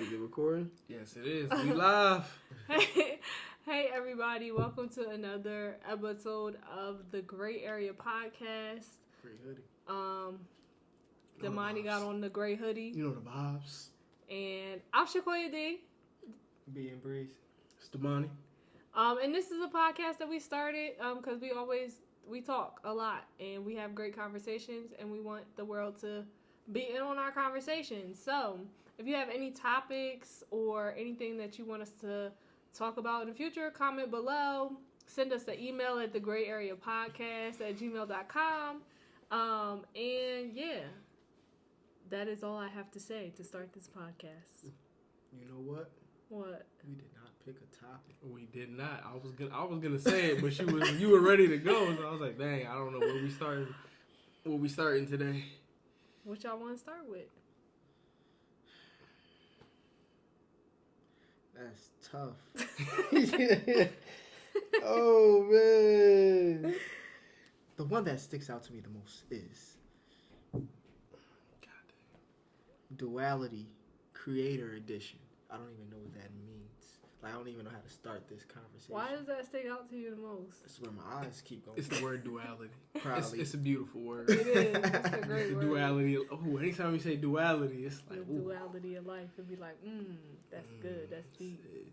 Is it recording? Yes, it is. We live. Hey everybody, welcome to another episode of the Grae Area podcast. Great hoodie. Damani got on the gray hoodie. You know the vibes. And I'm Shakoya D. B and Breeze. It's Damani. And this is a podcast that we started because we talk a lot and we have great conversations and we want the world to be in on our conversations. So if you have any topics or anything that you want us to talk about in the future, comment below. Send us an email at thegraeareapodcast@gmail.com. And yeah, that is all I have to say to start this podcast. You know what? What? We did not pick a topic. We did not. I was gonna say it, but you were ready to go, so I was like, dang, I don't know where we starting today. What y'all want to start with? That's tough. Oh man. The one that sticks out to me the most is Duality Creator Edition. I don't even know what that means. Like, I don't even know how to start this conversation. Why does that stick out to you the most? That's where my eyes keep going. It's the word duality. Probably. It's a beautiful word. It is. It's a great The word. duality. Oh, anytime you say duality, it's like, The ooh. duality of life. It'd be like, that's good. That's deep. It.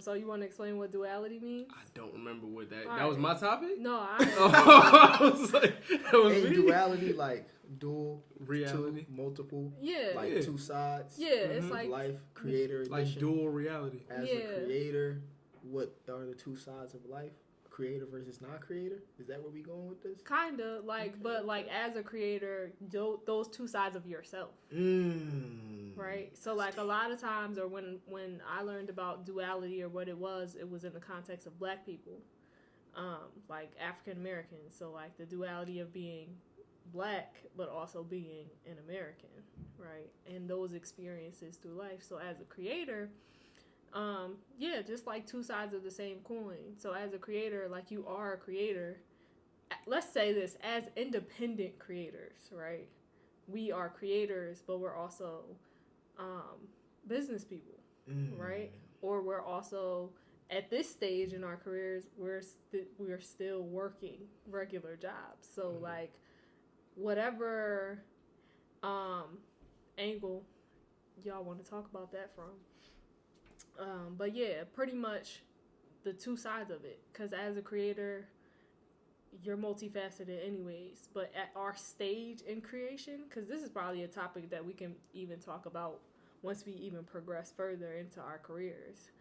So you want to explain what duality means? I don't remember what that. All That was right. my topic. No, I was like, that was Ain't me. duality like dual, Reality. two, multiple, Yeah. like Yeah. two sides. Yeah, it's Mhm. like Life, creator edition. Like dual reality. As Yeah. a creator, what are the two sides of life? Creator versus non-creator? Is that where we going with this? kind of like, but like as a creator, those two sides of yourself, right? So like a lot of times, or when I learned about duality or what it was in the context of Black people, like African Americans. So like the duality of being Black, but also being an American, right? And those experiences through life. So as a creator, just like two sides of the same coin. So as a creator, like you are a creator. Let's say this, as independent creators, right? We are creators, but we're also business people, right? Or we're also, at this stage in our careers, we're still working regular jobs. So like whatever angle y'all want to talk about that from. But yeah, pretty much the two sides of it. Because as a creator, you're multifaceted anyways. But at our stage in creation, because this is probably a topic that we can even talk about once we even progress further into our careers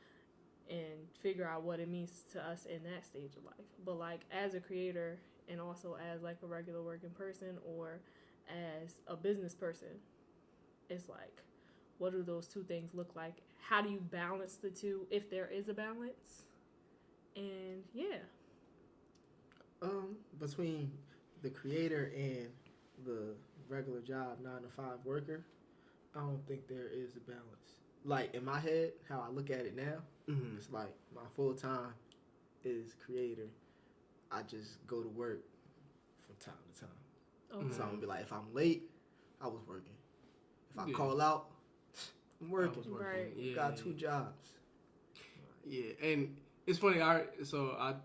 and figure out what it means to us in that stage of life. But like as a creator and also as like a regular working person or as a business person, it's like, what do those two things look like? How do you balance the two, if there is a balance? And yeah. Between the creator and the regular job 9-to-5 worker, I don't think there is a balance. Like in my head, how I look at it now, it's like my full time is creator. I just go to work from time to time. Okay. So I'm gonna be like, if I'm late, I was working. If I Yeah. call out, I'm working. Right. Yeah. Got two jobs. Yeah, and it's funny. I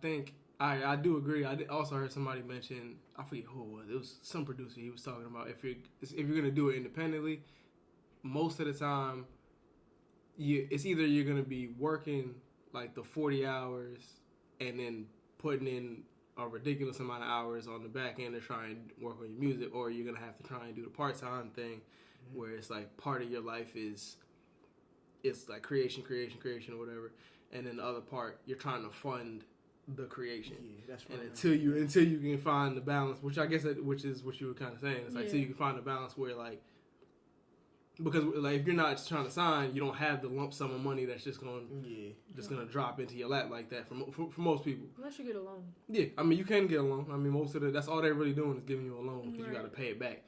think I do agree. I also heard somebody mention, I forget who it was. It was some producer. He was talking about if you're gonna do it independently, most of the time, it's either you're gonna be working like the 40 hours and then putting in a ridiculous amount of hours on the back end to try and work on your music, or you're gonna have to try and do the part-time thing where it's like part of your life it's like creation or whatever, and then the other part you're trying to fund the creation. Yeah, that's right. And until you can find the balance, which I guess which is what you were kind of saying. It's like until you can find the balance where like, because like if you're not just trying to sign, you don't have the lump sum of money that's just going gonna drop into your lap like that for most people. Unless you get a loan. Yeah, I mean you can get a loan. I mean that's all they're really doing is giving you a loan because you got to pay it back.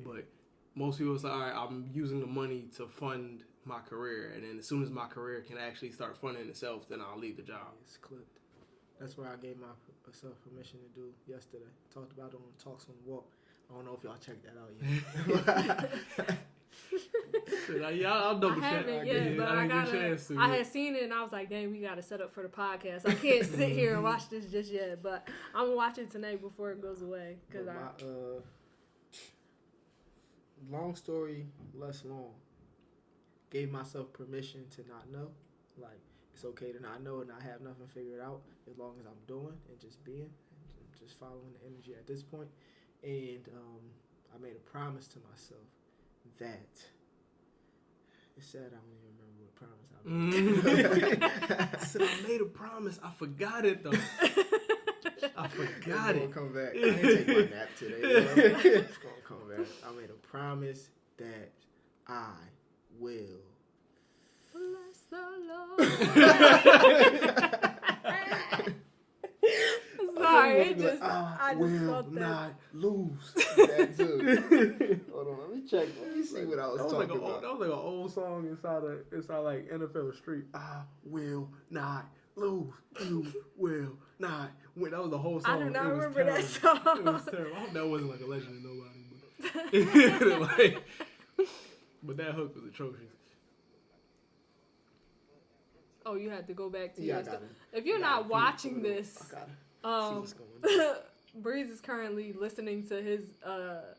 But most people say, all right, I'm using the money to fund my career, and then as soon as my career can actually start funding itself, then I'll leave the job. It's clipped. That's where I gave myself permission to do yesterday. Talked about it on Talks on the Walk. I don't know if y'all checked that out yet. I'll double I check. haven't yet, but I had seen it and I was like, dang, we got to set up for the podcast. I can't sit here and watch this just yet, but I'm going to watch it tonight before it goes away. Long story, less long. Gave myself permission to not know. Like, it's okay to not know and not have nothing figured out as long as I'm doing and just being and just following the energy at this point. And I made a promise to myself that it's sad I don't even remember what promise I made. I said I made a promise. I forgot it though. I forgot it. Come back. I didn't take my nap today. It's gonna come back. I made a promise that I will bless the Lord. Sorry, I just felt that. Not lose. That too. Hold on, let me check. Let me see what I was talking about. That was like an old song inside like NFL Street. I will not lose. You will not win. That was the whole song. I do not remember that song. It was terrible. I hope that wasn't like a legend to nobody. But that hook was atrocious. Oh, you had to go back to your stuff. If you're not watching this, Breeze is currently listening to his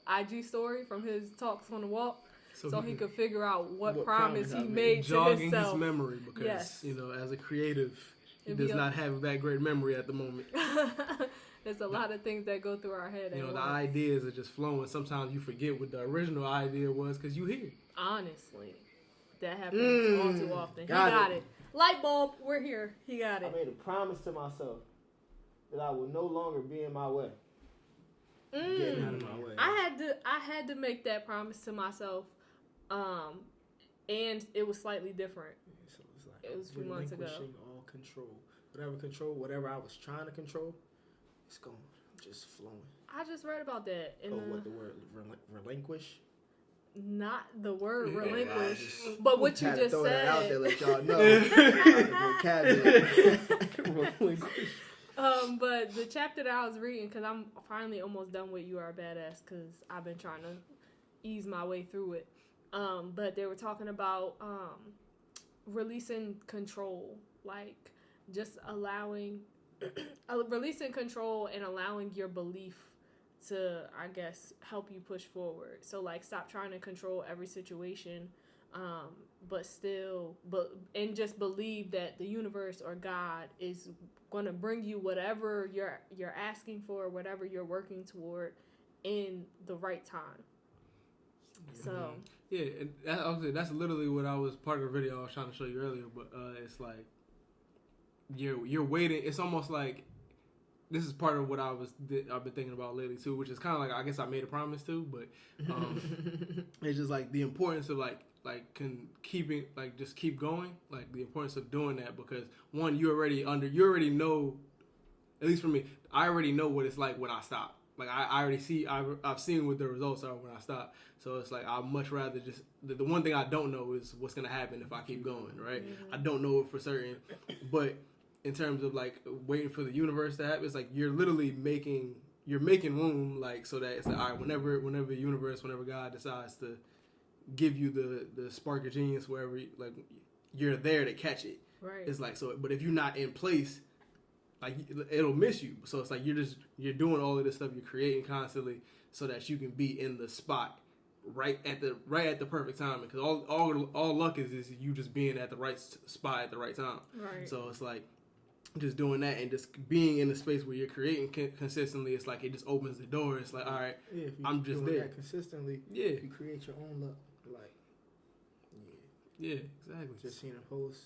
IG story from his talks on the walk, so he could figure out what promise he made to himself. Jogging his memory because, as a creative, he does not have that great memory at the moment. There's a lot of things that go through our head. The ideas are just flowing. Sometimes you forget what the original idea was because you hear. Honestly, that happens all too often. He got it. Light bulb, we're here. He got it. I made a promise to myself that I will no longer be in my way. Getting out of my way. I had to make that promise to myself, and it was slightly different. So it was a few months ago. All control, whatever I was trying to control, it's gone. I'm just flowing. I just read about that. What the word relinquish? Not the word relinquish, but what you just throw said. That out there, let y'all know. Relinquish. But the chapter that I was reading, because I'm finally almost done with You Are a Badass, because I've been trying to ease my way through it. But they were talking about releasing control, like just allowing, releasing control and allowing your belief to, I guess, help you push forward. So like, stop trying to control every situation, but just believe that the universe or God is going to bring you whatever you're asking for, whatever you're working toward, in the right time. So that's literally what I was part of the video I was trying to show you earlier. But it's like you're waiting. It's almost like this is part of what I've been thinking about lately too, which is kind of like, I guess I made a promise too, but it's just like the importance of keeping, like, just keep going, like the importance of doing that, because one, you already know, at least for me, I already know what it's like when I stop. Like I already see, I've seen what the results are when I stop. So it's like, I'd much rather just, the one thing I don't know is what's going to happen if I keep going, right? Mm-hmm. I don't know it for certain, but in terms of like waiting for the universe to happen, it's like you're literally making room, like, so that it's like, all right, whenever the universe, whenever God decides to give you the spark of genius, wherever, like, you're there to catch it. Right. It's like, so, but if you're not in place, like, it'll miss you. So it's like you're doing all of this stuff, you're creating constantly, so that you can be in the spot right at the perfect time. Because all luck is you just being at the right spot at the right time. Right. So it's like, just doing that and just being in the space where you're creating consistently, it's like it just opens the door. It's like, all right, I'm just there. That consistently, you create your own luck. Like, exactly. Just seen a post.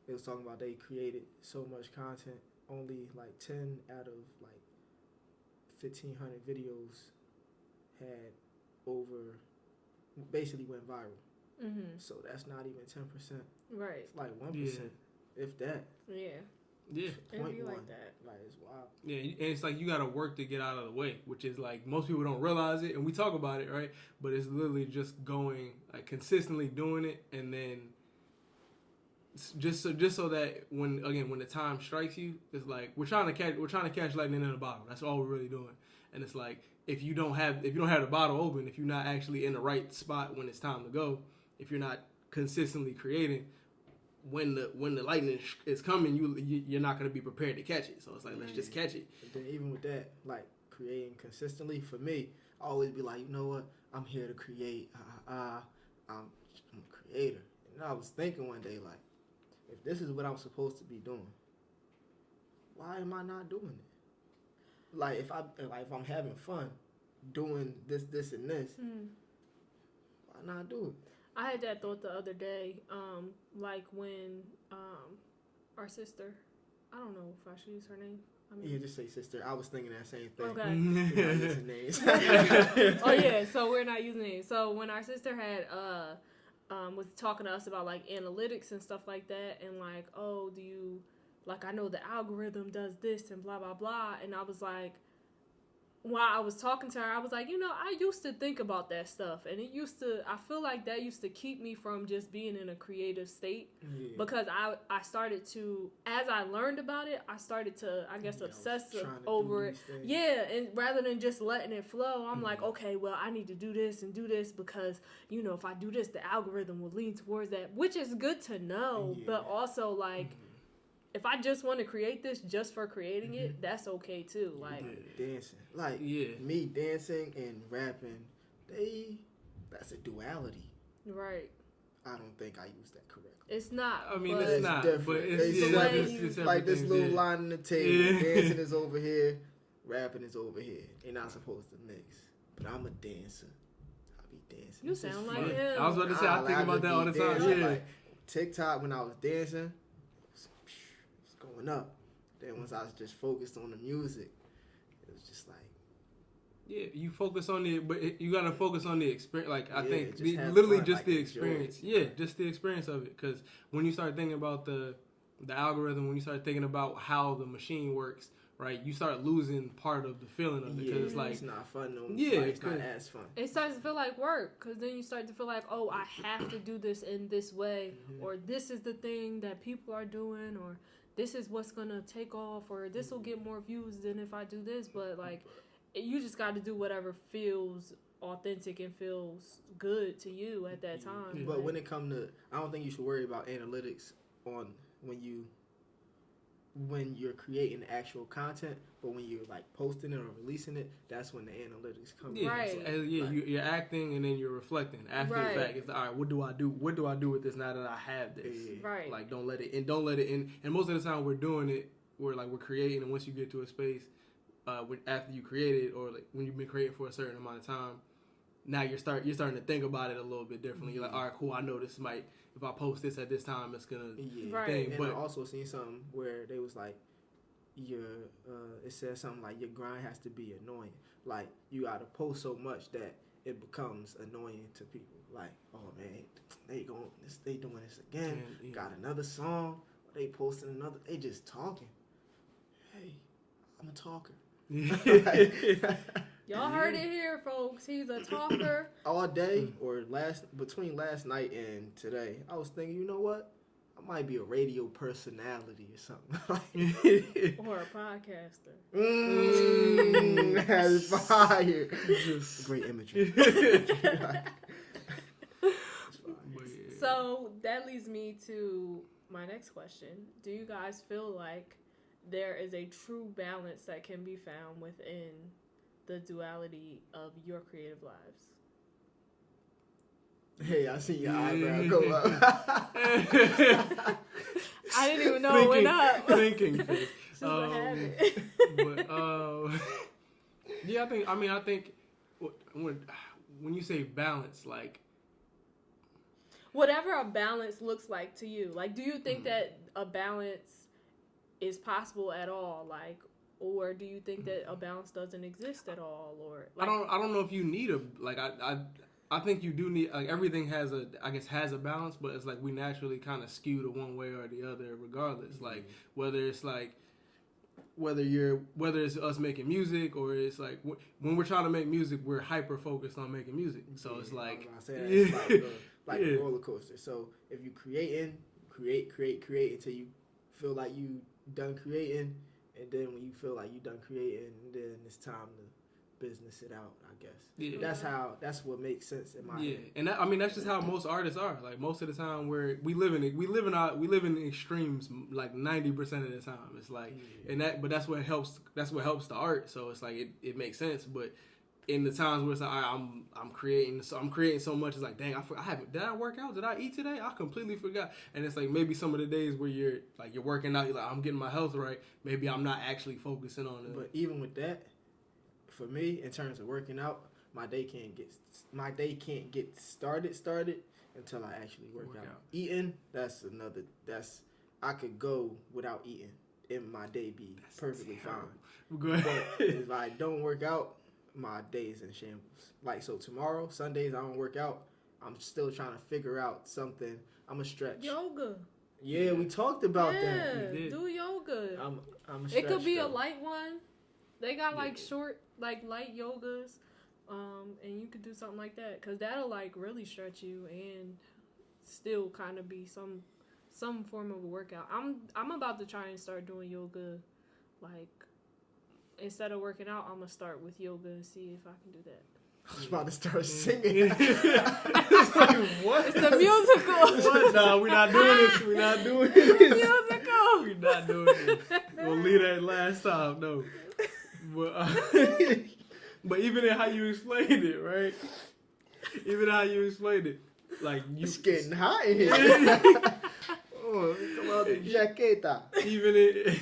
It was talking about they created so much content. Only like 10 out of like 1,500 videos had basically went viral. Mm-hmm. So that's not even 10%. Right. It's like 1%. If that. Yeah. It'd be like that. Like, it's wild. Yeah, and it's like you got to work to get out of the way, which is like most people don't realize it, and we talk about it, right? But it's literally just going, like, consistently doing it, and then just so that when the time strikes you, it's like we're trying to catch lightning in a bottle. That's all we're really doing. And it's like if you don't have the bottle open, if you're not actually in the right spot when it's time to go, if you're not consistently creating, when the lightning is coming, you're not going to be prepared to catch it. So it's like, let's just catch it. And then even with that, like creating consistently, for me, I always be like, you know what? I'm here to create. I'm a creator. And I was thinking one day, like, if this is what I'm supposed to be doing, why am I not doing it? Like, if I'm having fun doing this, and this, why not do it? I had that thought the other day, like when our sister, I don't know if I should use her name. Yeah, just say sister. I was thinking that same thing. Okay. We're not using names. Oh yeah, so we're not using names. So when our sister had was talking to us about like analytics and stuff like that, and like, oh, do you like, I know the algorithm does this and blah blah blah, and I was like, while I was talking to her, I was like, I used to think about that stuff, and I feel like that used to keep me from just being in a creative state, because I started to, as I learned about it, I started to, I guess, obsess over it. Yeah, and rather than just letting it flow, I'm like, okay, well, I need to do this and do this because, if I do this, the algorithm will lean towards that, which is good to know, but also, like, if I just want to create this just for creating it, that's okay too. Like dancing, like me dancing and rapping, that's a duality. Right. I don't think I use that correctly. It's not. I mean, it's not. Different. But it's like this little line on the table. Dancing is over here, rapping is over here. You're not supposed to mix. But I'm a dancer. I be dancing. You sound like him. I was about to say, I think about that all the time. Yeah. Like, TikTok, when I was dancing, going up. Then once I was just focused on the music, it was just like, you focus on it, but you gotta focus on the experience. Like I think literally fun, just the experience. Just the experience of it. Because when you start thinking about the algorithm, when you start thinking about how the machine works, right, you start losing part of the feeling of it. Because it's like, it's not fun no more. It's not as fun. It starts to feel like work, because then you start to feel like, oh, I have to do this in this way, or this is the thing that people are doing, or this is what's gonna take off, or this will get more views than if I do this. But like, you just got to do whatever feels authentic and feels good to you at that time. But when it comes to, I don't think you should worry about analytics on when you're creating actual content. But when you're like posting it or releasing it, that's when the analytics come. Right. So, you're acting and then you're reflecting after the fact. It's like, all right, what do I do? What do I do with this now that I have this? Right. Like, don't let it in. And most of the time we're doing it, we're creating, and once you get to a space, after you create it, or like when you've been creating for a certain amount of time, now you're starting to think about it a little bit differently. You're like, all right, cool, I know this might, if I post this at this time, it's gonna thing. And but I also seen something where they was like, it says something like your grind has to be annoying. Like, you gotta post so much that it becomes annoying to people. Like, oh man, they doing this again. Got another song. They posting another. They just talking. Hey, I'm a talker. Y'all heard it here, folks. He's a talker. All day, or between last night and today, I was thinking, you know what? I might be a radio personality or something. Or a podcaster. That's fire. Great imagery. So that leads me to my next question. Do you guys feel like there is a true balance that can be found within the duality of your creative lives? Hey, I see your eyebrow go up. I didn't even know it went up. Thinking. Just a habit. Yeah, I think when you say balance, like, whatever a balance looks like to you, like, do you think that a balance is possible at all, like, or do you think that a balance doesn't exist at all, or like, I don't know if you need I think you do need, like, everything has a balance, but it's like we naturally kind of skew to one way or the other regardless. Like, whether it's us making music, or it's like when we're trying to make music, we're hyper focused on making music. So it's like, it's like a roller coaster. So if you create until you feel like you done creating, and then when you feel like you done creating, then it's time business it out, I guess. Yeah. That's what makes sense in my head. And that's just how most artists are. Like most of the time, we live in extremes. Like 90% of the time, it's like, but that's what helps. That's what helps the art. So it's like it makes sense. But in the times where it's like I'm creating so much, it's like, dang, I haven't. Did I work out? Did I eat today? I completely forgot. And it's like maybe some of the days where you're working out, you're like, I'm getting my health right. Maybe I'm not actually focusing on it. But even with that, for me, in terms of working out, my day can't get started until I actually work out. Eating, I could go without eating and my day be perfectly fine. Go ahead. But if I don't work out, my day's in shambles. Like, so tomorrow, Sundays, I don't work out. I'm still trying to figure out something. I'm gonna stretch. Yoga. Yeah, we talked about that. Yeah, do yoga. I'm a stretch. It could be though. a light one. They got like short, like light yogas, and you could do something like that because that'll like really stretch you and still kind of be some form of a workout. I'm about to try and start doing yoga, like instead of working out, I'm gonna start with yoga and see if I can do that. I was about to start singing. It's like, what? It's a musical. What? No, we're not doing this. We're not doing It's this. a musical. We're not doing this. We'll leave that last time, no. But even in how you explained it, right? Even how you explained it, like you. It's getting hot in here. Oh, come on, the jaqueta. Even it.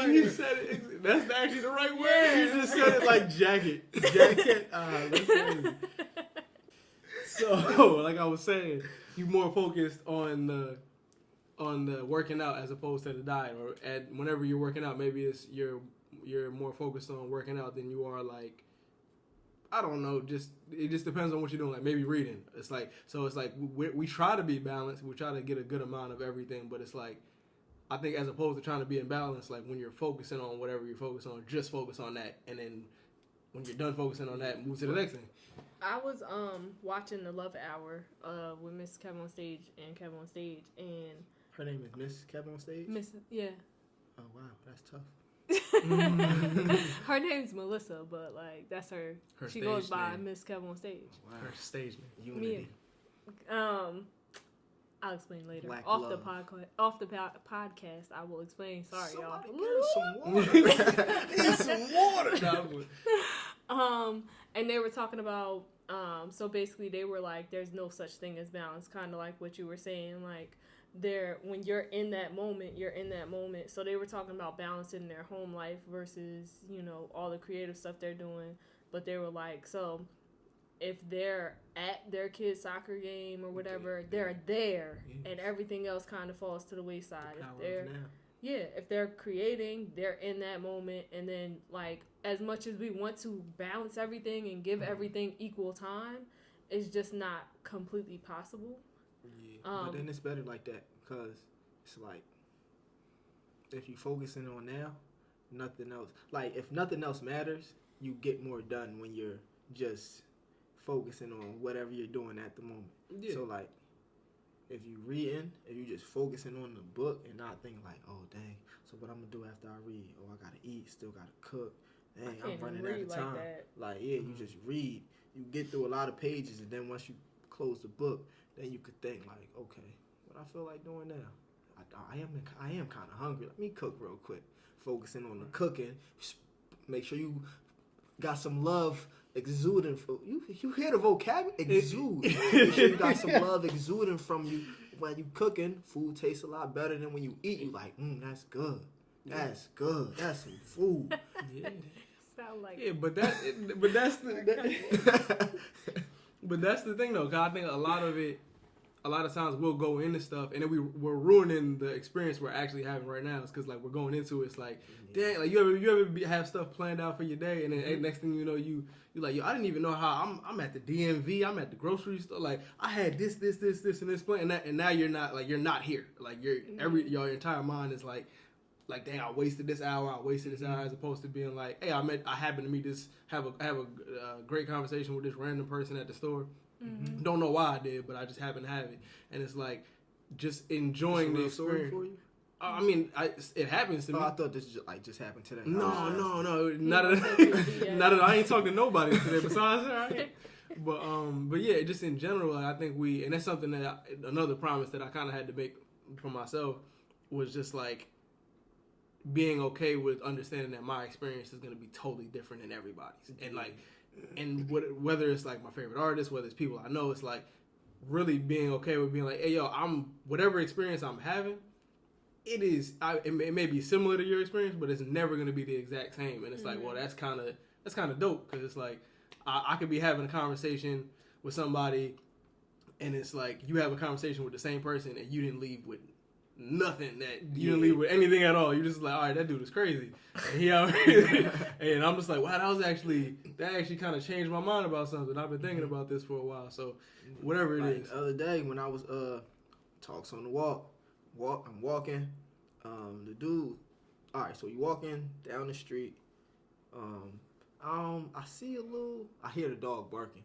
He said it. That's actually the right word. Yeah. He just said it like jacket. Jacket. That's crazy. So, like I was saying, you more focused on the working out as opposed to the diet, or whenever you're working out, maybe it's you're more focused on working out than you are like, I don't know, it just depends on what you're doing. Like maybe reading. It's like we try to be balanced. We try to get a good amount of everything, but it's like, I think as opposed to trying to be in balance, like when you're focusing on whatever you're focused on, just focus on that, and then when you're done focusing on that, move to the next thing. I was watching the Love Hour with Miss Kevin on Stage and Kevin on Stage, and Her name is Miss Kevin on Stage? yeah. Oh, wow. That's tough. Her name's Melissa, but like that's her. She goes by name. Miss Kevin on Stage. Wow. Her stage name. Unity. I'll explain later. Black Off love. the podcast, I will explain. Sorry, Somebody y'all. get us some water. Need some water. And they were talking about, so basically they were like, there's no such thing as balance, kind of like what you were saying, like, when you're in that moment, you're in that moment. So they were talking about balancing their home life versus, all the creative stuff they're doing. But they were like, so if they're at their kid's soccer game or whatever, they're there, and everything else kind of falls to the wayside. If they're creating, they're in that moment, and then like as much as we want to balance everything and give everything equal time, it's just not completely possible. Yeah, but then it's better like that, because it's like if you're focusing on now, nothing else. Like if nothing else matters, you get more done when you're just focusing on whatever you're doing at the moment. Yeah. So like if you just focusing on the book and not thinking like, oh dang, so what I'm gonna do after I read? Oh, I gotta eat, still gotta cook. Dang, I'm running out of time. Like you just read. You get through a lot of pages, and then once you close the book, then you could think like, okay, what I feel like doing now? I am kind of hungry. Let me cook real quick. Focusing on the cooking. Make sure you got some love exuding from you. You hear the vocabulary? Exude. Make sure you got some love exuding from you when you cooking. Food tastes a lot better than when you eat. You like, that's good. That's good. That's some food. Yeah. Sound like but that's the thing though. 'Cause I think a lot of times we'll go into stuff and then we're ruining the experience we're actually having right now. It's because like we're going into it, it's like, dang, like you ever have stuff planned out for your day, and then next thing you know you like, yo, I didn't even know how I'm at the DMV, I'm at the grocery store, like I had this and this plan, and now you're not here, like your entire mind is like, dang, I wasted this hour, as opposed to being like, hey, I happened to meet have a great conversation with this random person at the store. Mm-hmm. Don't know why I did, but I just happened to have it, and it's like just enjoying the experience. For you? I mean, it happens to me. I thought this just happened today. No. Not that I ain't talking to nobody today besides her. But yeah, just in general, I think and that's something that another promise that I kind of had to make for myself was just like being okay with understanding that my experience is going to be totally different than everybody's, and whether it's like my favorite artist, whether it's people I know, it's like really being okay with being like, hey, yo, whatever experience I'm having, it may be similar to your experience, but it's never going to be the exact same. And it's like, well, that's kind of dope, because it's like I could be having a conversation with somebody, and it's like you have a conversation with the same person, and you didn't leave with nothing, you didn't leave with anything at all. You're just like, all right, that dude is crazy. And I'm just like, wow, that actually kind of changed my mind about something. I've been thinking about this for a while. So whatever it is. The other day when I was talks on the I'm walking. The dude. All right, so you walking down the street. I see I hear the dog barking.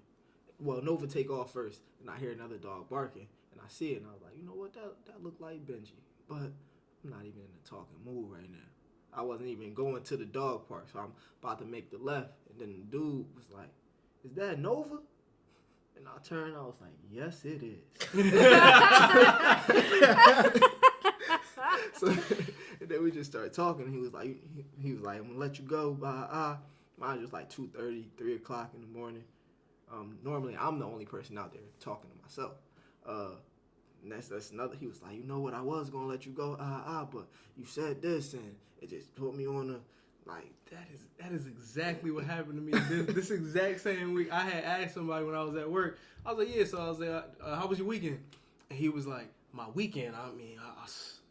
Well, Nova take off first, and I hear another dog barking, and I see it, and I was like, you know what, that looked like Benji, but I'm not even in the talking mood right now. I wasn't even going to the dog park, so I'm about to make the left, and then the dude was like, is that Nova? And I turned, I was like, yes, it is. So, and then we just started talking. He was like, I'm gonna let you go. Mine was just like 2:30, 3 o'clock in the morning. Normally, I'm the only person out there talking to myself. And that's another. He was like, you know what? I was gonna let you go, but you said this, and it just put me on That is exactly what happened to me. This exact same week, I had asked somebody when I was at work. I was like, yeah. So I was like, how was your weekend? And he was like, my weekend. I mean,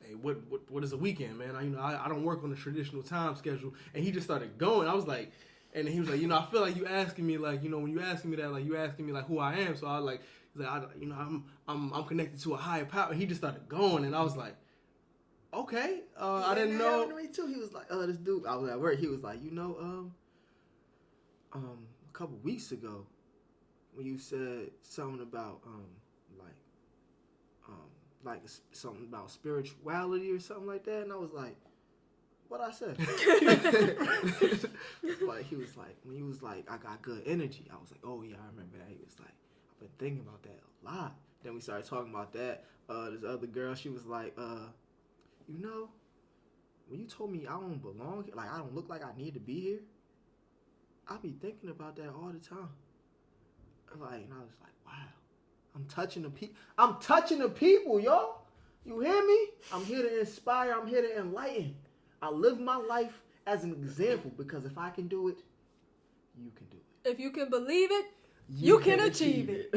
hey, what is a weekend, man? I don't work on the traditional time schedule. And he just started going. I was like. And he was like, I feel like you asking me, like, when you asking me that, like, you asking me, like, who I am. So I was like, he's like, I'm connected to a higher power. And he just started going, and I was like, okay, I didn't know. Happened to me too. He was like, this dude, I was at work. He was like, a couple weeks ago, when you said something about, like something about spirituality or something like that, and I was like, what I said? Like, he was like, when he was like, I got good energy, I was like, oh yeah, I remember that. He was like, I've been thinking about that a lot. Then we started talking about that. This other girl, she was like, when you told me I don't belong here, like I don't look like I need to be here, I be thinking about that all the time. Like, and I was like, wow, I'm touching the people, y'all. You hear me? I'm here to inspire. I'm here to enlighten. I live my life as an example, because if I can do it, you can do it. If you can believe it, you can achieve it.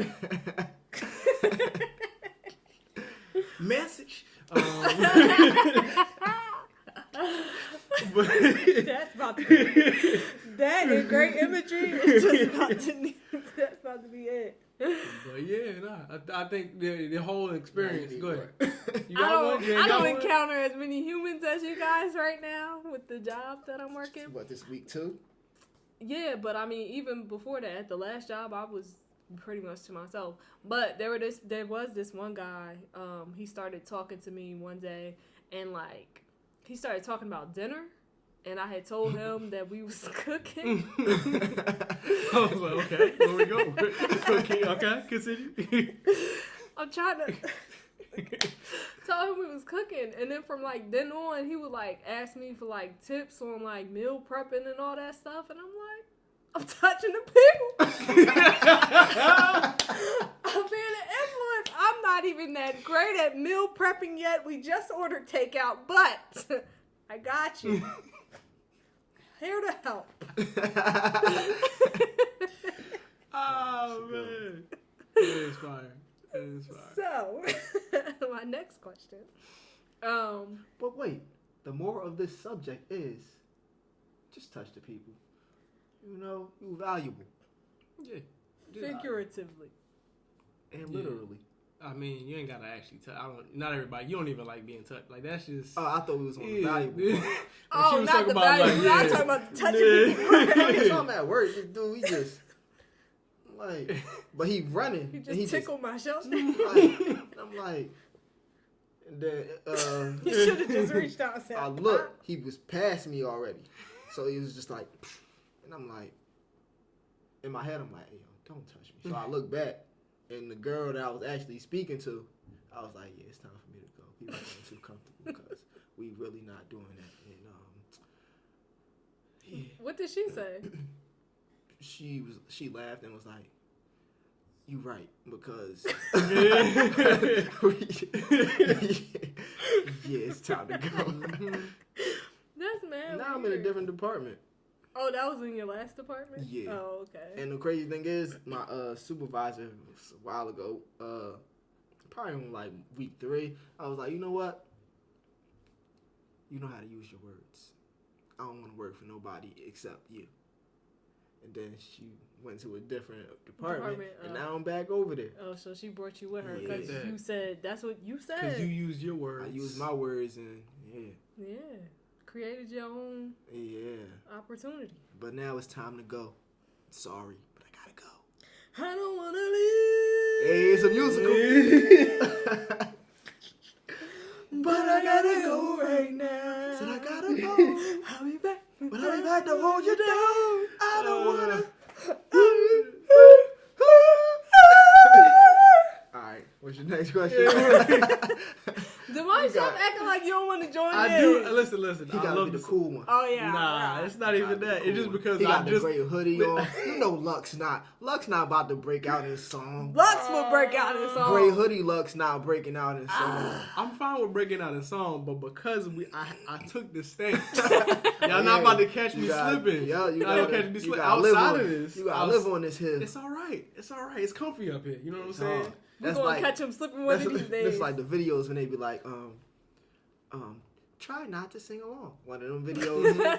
Message. That's about to be that is great imagery. It's just that's about to be it. But yeah, I think the whole experience. Go ahead. I don't encounter as many humans as you guys right now with the job that I'm working. What, this week too? Yeah, but I mean, even before that, at the last job, I was pretty much to myself. But there was this one guy. He started talking to me one day, and like he started talking about dinner. And I had told him that we was cooking. I was like, okay, where we go? Cooking, okay, continue. I'm trying to tell him we was cooking. And then from like then on, he would like ask me for like tips on like meal prepping and all that stuff. And I'm like, I'm touching the people. I'm being an influence. I'm not even that great at meal prepping yet. We just ordered takeout, but I got you. Here to help. Oh, man. It is fire. So, my next question. But wait, the moral of this subject is just touch the people. You're valuable. Yeah. Figuratively. And literally. I mean, you ain't gotta actually touch. Not everybody. You don't even like being touched. Like, that's just. Oh, I thought we was on the valuable. Oh, not the valuable. I'm talking about touching people. I'm at work. This dude, he just but he running. He just tickled my shoulder. I'm like, And then You should have just reached out and said, I looked, he was past me already. So he was just like, and I'm like, in my head, I'm like, hey, yo, don't touch me. So I look back, and the girl that I was actually speaking to, I was like, yeah, it's time for me to go. People are getting too comfortable because we really not doing that. And yeah. What did she say? She laughed and was like, you right, because yeah, it's time to go. That's mad. Now I'm in a different department. Oh, that was in your last department? Yeah. Oh, okay. And the crazy thing is, my supervisor a while ago, probably on like week 3, I was like, you know what? You know how to use your words. I don't want to work for nobody except you. And then she went to a different department and now I'm back over there. Oh, so she brought you with her Yeah. because you said, that's what you said. Because you used your words. I used my words and Yeah. Created your own opportunity. But now it's time to go. Sorry, but I gotta go. I don't want to leave. Hey, it's a musical. But I gotta go right now. Said I gotta go. I'll be back. But I'll be back to hold you down. I don't wanna. Alright, what's your next question? Demar, stop acting like you don't want to join in. I do. Listen. He I gotta love be the cool one. Oh, yeah. Nah, it's not even that. It's just because he got I the just gray hoodie on. You know Luck's not about to break out in song. Lux will break out in song. Gray hoodie Luck's not breaking out in song. I'm fine with breaking out in song, but because I took this stance, y'all not about to catch me slipping. Yeah, you gotta gotta catch me slipping live outside on, of this. You gotta live on this hill. It's all right. It's comfy up here. You know what I'm saying? We're going to catch him slipping one of these days. That's like the videos when they be like, try not to sing along. One of them videos.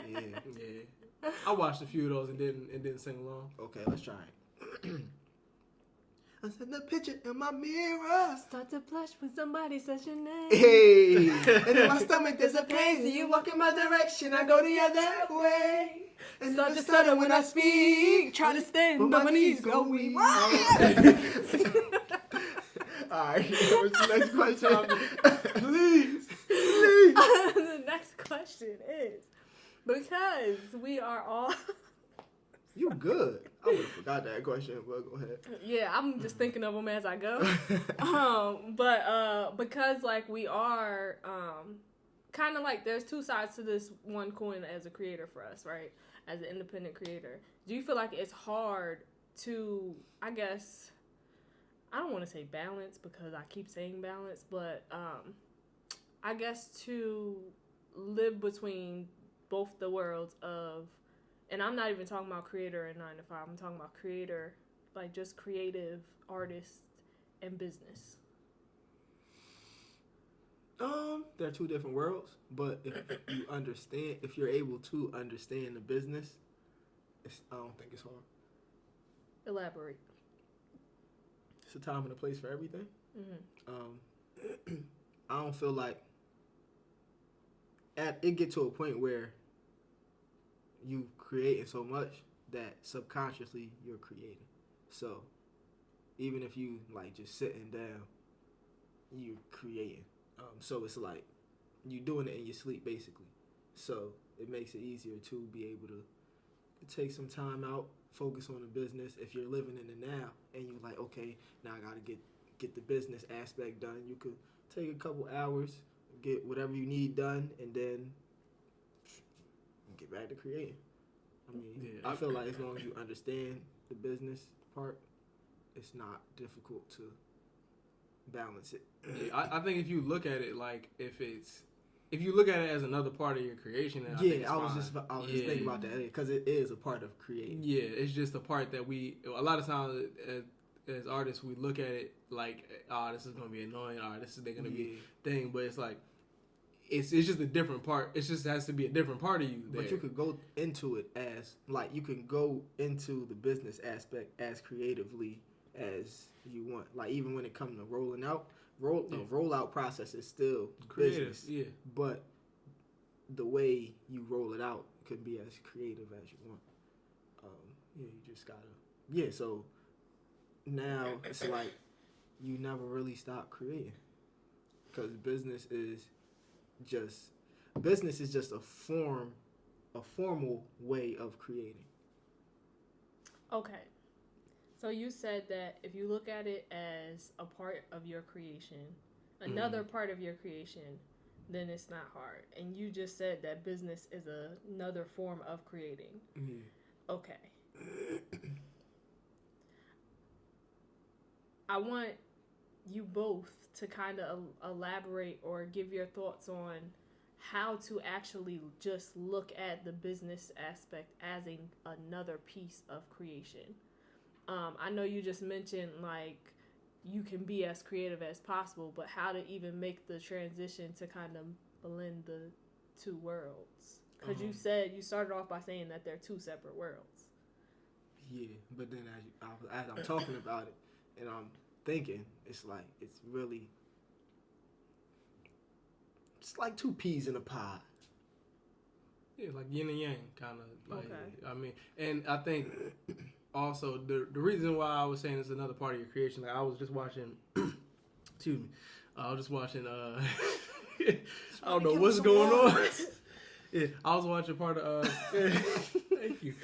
Yeah. I watched a few of those and didn't sing along. Okay, let's try it. I said the picture in my mirror. Start to blush when somebody says your name. Hey, and in my stomach there's a pain. So you walk in my direction, I go the other way. And Start to stutter when I speak. Try to stand, but my knees go weak. Alright, what's the next question? Please. The next question is, because we are all... You good. I would have forgot that question, but go ahead. Yeah, I'm just thinking of them as I go. But because like we are kind of like there's two sides to this one coin as a creator for us, right? As an independent creator, do you feel like it's hard to, I guess, I don't want to say balance because I keep saying balance, but I guess to live between both the worlds of, and I'm not even talking about creator and 9 to 5. I'm talking about creator, like just creative artist and business. They're two different worlds, but if you're able to understand the business, I don't think it's hard. Elaborate. It's a time and a place for everything. Mm-hmm. I don't feel like it get to a point where you creating so much that subconsciously you're creating. So even if you like just sitting down, you creating. So it's like you doing it in your sleep basically. So it makes it easier to be able to take some time out, focus on the business. If you're living in the now and you're like, okay, now I gotta get the business aspect done, you could take a couple hours, get whatever you need done, and then get back to creating. I mean, I feel like as long as you understand the business part, it's not difficult to balance it. Yeah, I think if you look at it like if you look at it as another part of your creation, then I think it's I was fine. just thinking about that because it is a part of creating. Yeah, it's just a part that a lot of times as artists we look at it like, oh, this is gonna be annoying, or this is gonna be thing, but it's like it's just a different part. It just has to be a different part of you there. But you could go into it as like you can go into the business aspect as creatively as you want. Like even when it comes to rolling out, the rollout process is still creative, business. Yeah. But the way you roll it out could be as creative as you want. You just gotta. So now it's like you never really stop creating because business is just a formal way of creating. Okay. So you said that if you look at it as a part of your creation, another part of your creation, then it's not hard. And you just said that business is another form of creating. Yeah. Okay. I want you both to kind of elaborate or give your thoughts on how to actually just look at the business aspect as another piece of creation. I know you just mentioned like you can be as creative as possible, but how to even make the transition to kind of blend the two worlds. Because you started off by saying that they're two separate worlds. Yeah, but then as I'm talking about it and I'm thinking, it's like like two peas in a pod. Yeah, like yin and yang, kind of. Like, okay. I mean, and I think also the reason why I was saying it's another part of your creation, like I was just watching, excuse me, I was just watching, I don't know what's going on. Yeah, I was watching part of, thank you.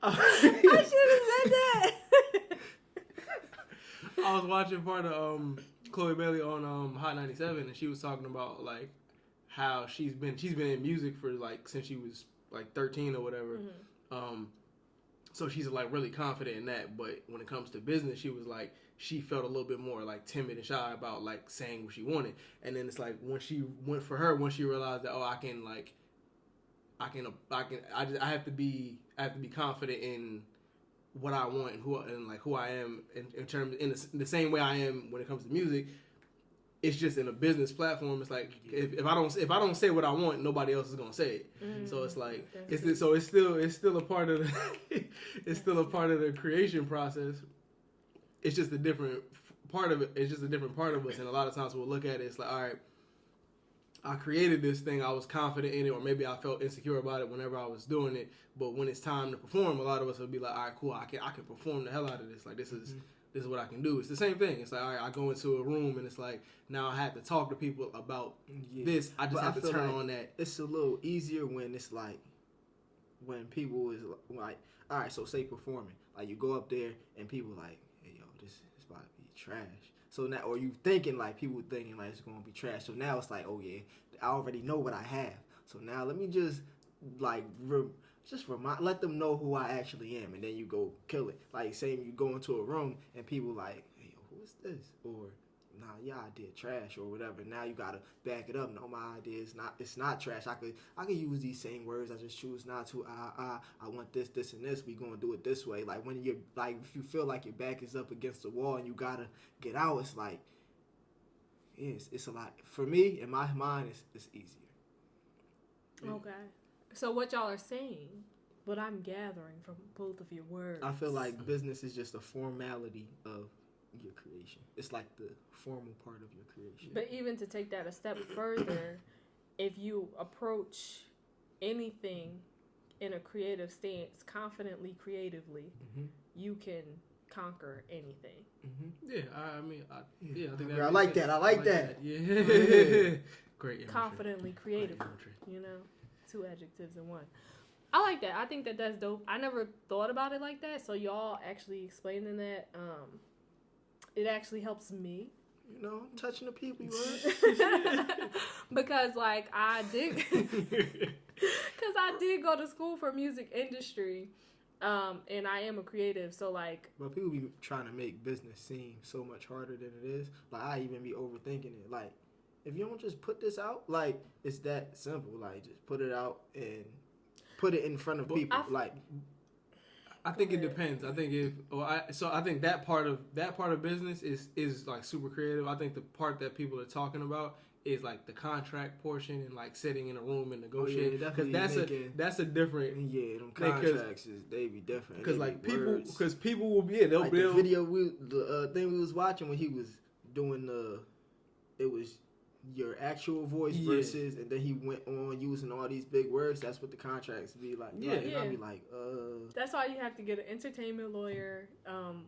I should have said that. I was watching part of Chloe Bailey on Hot 97, and she was talking about like how she's been in music for like since she was like 13 or whatever. Mm-hmm. So she's like really confident in that, but when it comes to business, she was like she felt a little bit more like timid and shy about like saying what she wanted. And then it's like when she realized that I have to be confident in what I want and who I am in terms in the same way I am when it comes to music. It's just in a business platform. It's like if I don't say what I want, nobody else is gonna say it. Mm-hmm. So it's like it's still a part of the it's still a part of the creation process. It's just a different part of it. It's just a different part of us. And a lot of times we'll look at it. It's like, all right, I created this thing. I was confident in it, or maybe I felt insecure about it whenever I was doing it. But when it's time to perform, a lot of us will be like, all right, cool. I can perform the hell out of this. Like this is what I can do. It's the same thing. It's like, all right, I go into a room and it's like now I have to talk to people about this. I just have to turn on that. It's a little easier when it's like when people is like, all right, so say performing, like you go up there and people like, hey yo, this is about to be trash. So now, or you thinking like people thinking like it's gonna be trash. So now it's like, oh yeah, I already know what I have. So now let me just like let them know who I actually am, and then you go kill it. Like saying you go into a room and people like, hey yo, who is this? Or nah, your idea trash or whatever. Now you gotta back it up. No, my idea is it's not trash. I could use these same words. I just choose not to. I want this, and this. We gonna do it this way. Like when you're like if you feel like your back is up against the wall and you gotta get out, it's like it's a lot. For me, in my mind, it's easier. Okay. So what y'all are saying, what I'm gathering from both of your words, I feel like business is just a formality of your creation. It's like the formal part of your creation. But even to take that a step further, if you approach anything in a creative stance, confidently, creatively, you can conquer anything. Mm-hmm. Yeah, I think I like that. I like that. Yeah. Great imagery. Confidently, creatively. You know, 2 adjectives in one. I like that. I think that's dope. I never thought about it like that. So y'all actually explaining that, it actually helps me. You know, touching the people, because like I did go to school for music industry, and I am a creative. So like, but people be trying to make business seem so much harder than it is. Like I even be overthinking it. Like if you don't just put this out, like it's that simple. Like just put it out and put it in front of people. I think it depends. I think I think that part of business is like super creative. I think the part that people are talking about is like the contract portion and like sitting in a room and negotiating. Because that's a different. Yeah, them contracts they be different. Because like people will be they'll like the video the thing we was watching when he was doing it was your actual voice versus, and then he went on using all these big words. That's what the contracts be like. Yeah. And I'll be like, That's why you have to get an entertainment lawyer,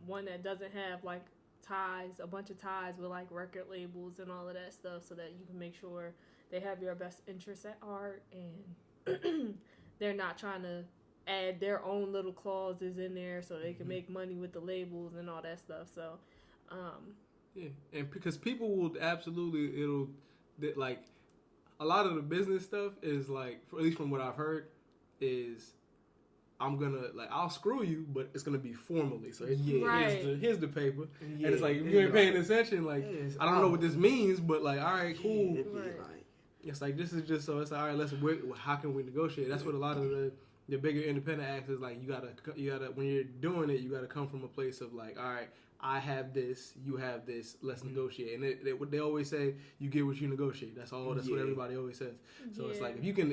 one that doesn't have like ties, a bunch of ties with like record labels and all of that stuff, so that you can make sure they have your best interests at heart, and they're not trying to add their own little clauses in there so they can make money with the labels and all that stuff. So, yeah, and because people will absolutely, like, a lot of the business stuff is like, at least from what I've heard, is I'm gonna, like, I'll screw you, but it's gonna be formally. So here's the paper, and it's like, if you ain't paying attention, like, I don't know what this means, but like, all right, cool. It's like, this is just, so it's like, all right, how can we negotiate? That's what a lot of the bigger independent acts is like. You gotta when you're doing it, you gotta come from a place of like, all right, I have this, you have this, let's negotiate. And they always say, you get what you negotiate. That's all. That's what everybody always says. So it's like, if you can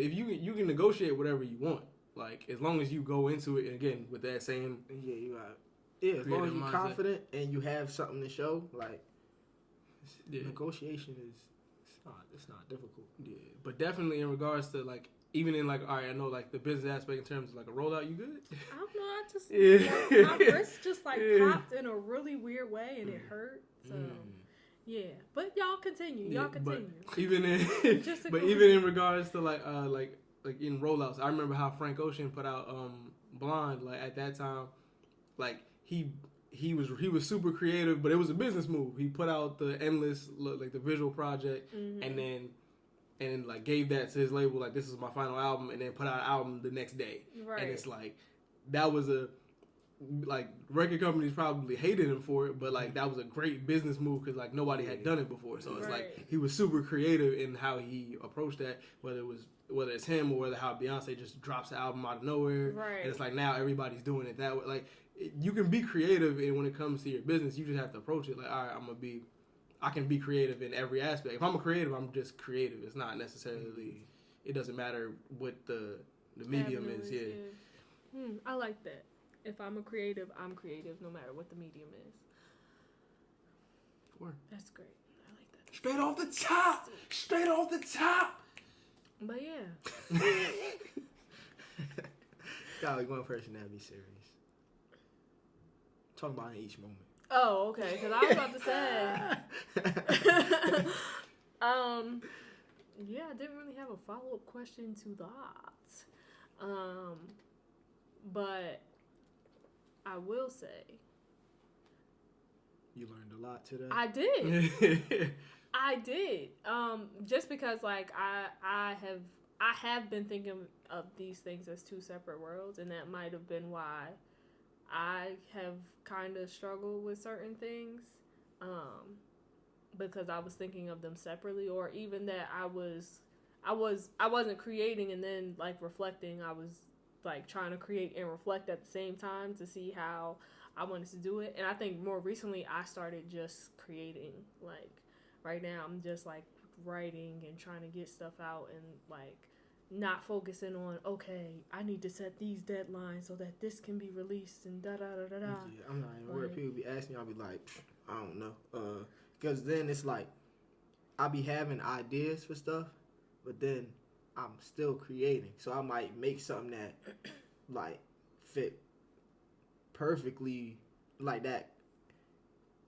negotiate whatever you want, like, as long as you go into it again with that same as long as you're confident and you have something to show, like, negotiation is it's not difficult. Yeah, but definitely in regards to, like, even in, like, all right, I know, like, the business aspect in terms of, like, a rollout, you good? I don't know. I just, like, my wrist just, like, popped in a really weird way, and it hurt. So, yeah. But y'all continue. Y'all continue. But even in regards to, like in rollouts, I remember how Frank Ocean put out Blonde. Like, at that time, like, he was super creative, but it was a business move. He put out the Endless, like, the visual project, and then like, gave that to his label, like, this is my final album, and then put out an album the next day. Right. And it's like, that was like, record companies probably hated him for it, but, like, that was a great business move because, like, nobody had done it before. So it's like, he was super creative in how he approached that, whether it's him or whether how Beyonce just drops the album out of nowhere. Right. And it's like, now everybody's doing it that way. Like, you can be creative, and when it comes to your business, you just have to approach it like, all right, I can be creative in every aspect. If I'm a creative, I'm just creative. It's not necessarily, it doesn't matter what the medium is. Yeah. I like that. If I'm a creative, I'm creative no matter what the medium is. Word. That's great. I like that. Straight off the top. But yeah. Got one person that be serious. Talk about it in each moment. Oh, okay. Because I was about to say. Yeah, I didn't really have a follow-up question to that. But I will say, you learned a lot today. I did. I did. Just because, like, I have been thinking of these things as two separate worlds, and that might have been why I have kind of struggled with certain things, because I was thinking of them separately, or even that I wasn't creating and then, like, reflecting. I was, like, trying to create and reflect at the same time to see how I wanted to do it. And I think more recently I started just creating. Like, right now I'm just, like, writing and trying to get stuff out and, like, not focusing on, okay, I need to set these deadlines so that this can be released and da-da-da-da-da. Yeah, I'm not even worried. People be asking me, I'll be like, I don't know. Because then it's like, I'll be having ideas for stuff, but then I'm still creating. So I might make something that, like, fit perfectly, like that.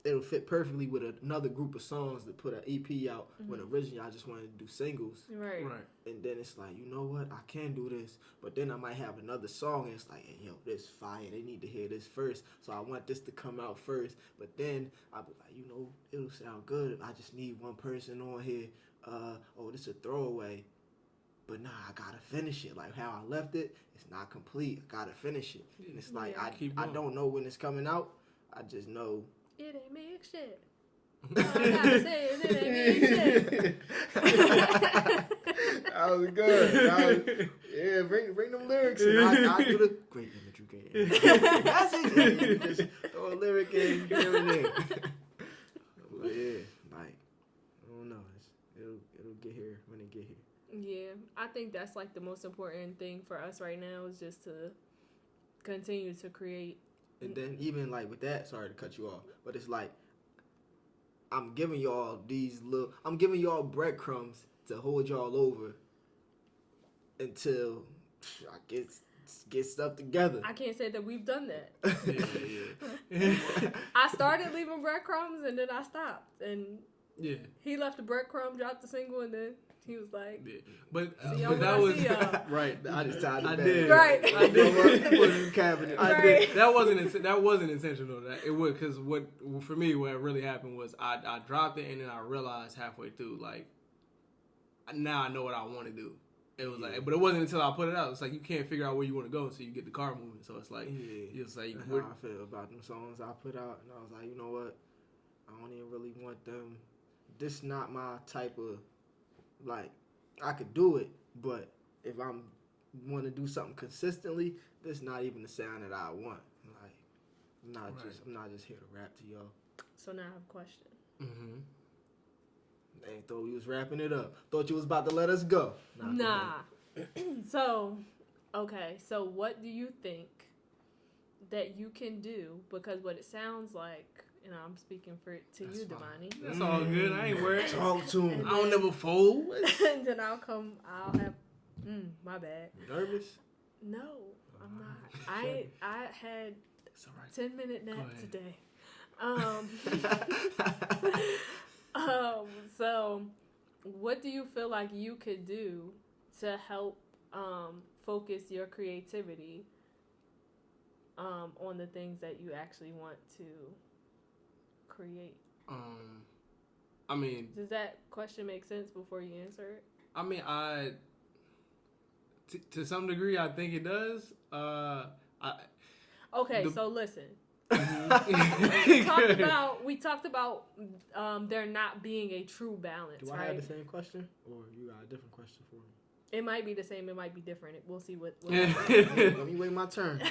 It'll fit perfectly with another group of songs to put an EP out, when originally I just wanted to do singles. Right. And then it's like, you know what? I can do this. But then I might have another song and it's like, hey, yo, this fire. They need to hear this first. So I want this to come out first. But then I'll be like, you know, it'll sound good. I just need one person on here. This is a throwaway. But nah, I gotta finish it. Like, how I left it, it's not complete. I gotta finish it. And it's like, I don't know when it's coming out. I just know. It ain't me shit. All I gotta say is it ain't me shit. That was good. Yeah, bring them lyrics and I do the great imagery. That's it. Just throw a lyric in, get everything. But yeah, like, I don't know. It'll get here when it get here. Yeah, I think that's, like, the most important thing for us right now is just to continue to create. And then even, like, with that, sorry to cut you off, but it's like, I'm giving y'all breadcrumbs to hold y'all over until I guess get stuff together. I can't say that we've done that. Yeah. I started leaving breadcrumbs and then I stopped. And Yeah. he left the breadcrumb, dropped the single, and then he was like, Yeah. But y'all that when I was see y'all. Right. I just tied it I back. did. Right. I did. Put it in the cabinet. I Right. did. That wasn't intentional. That it would, because for me what really happened was I dropped it and then I realized halfway through, like, now I know what I want to do. It was like, but it wasn't until I put it out. It's like you can't figure out where you want to go until you get the car moving. So it's like, it's like That's how I feel about them songs I put out, and I was like, you know what? I don't even really want them. This not my type of, like, I could do it, but if I'm want to do something consistently, this not even the sound that I want. Like, I'm not just here to rap to y'all. So now I have a question. Mm-hmm. They thought we was wrapping it up. Thought you was about to let us go. Nah. So, okay. So what do you think that you can do? Because what it sounds like, I'm speaking to you, Devani. That's all good. I ain't worried. Talk to him. I don't never fold. And then I'll have, my bad. You nervous? No, I'm not. I had It's all right. 10-minute nap today. So what do you feel like you could do to help focus your creativity on the things that you actually want to create? I mean, does that question make sense before you answer it? I mean, to some degree, I think it does. So listen. Mm-hmm. we talked about there not being a true balance. Do I right? have the same question, or you got a different question for me? It might be the same. It might be different. We'll see what Let me wait my turn.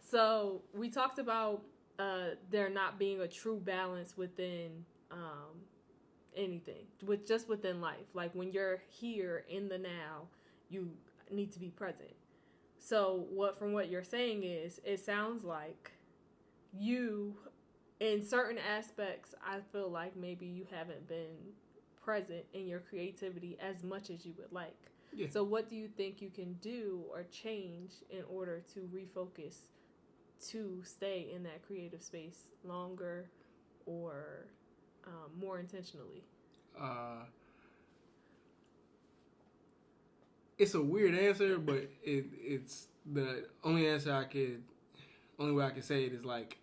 So we talked about there not being a true balance within anything, within life. Like when you're here in the now, you need to be present. So from what you're saying is, it sounds like you, in certain aspects, I feel like maybe you haven't been present in your creativity as much as you would like. Yeah. So what do you think you can do or change in order to refocus to stay in that creative space longer or more intentionally? It's a weird answer, but it's the only way I can say it is like,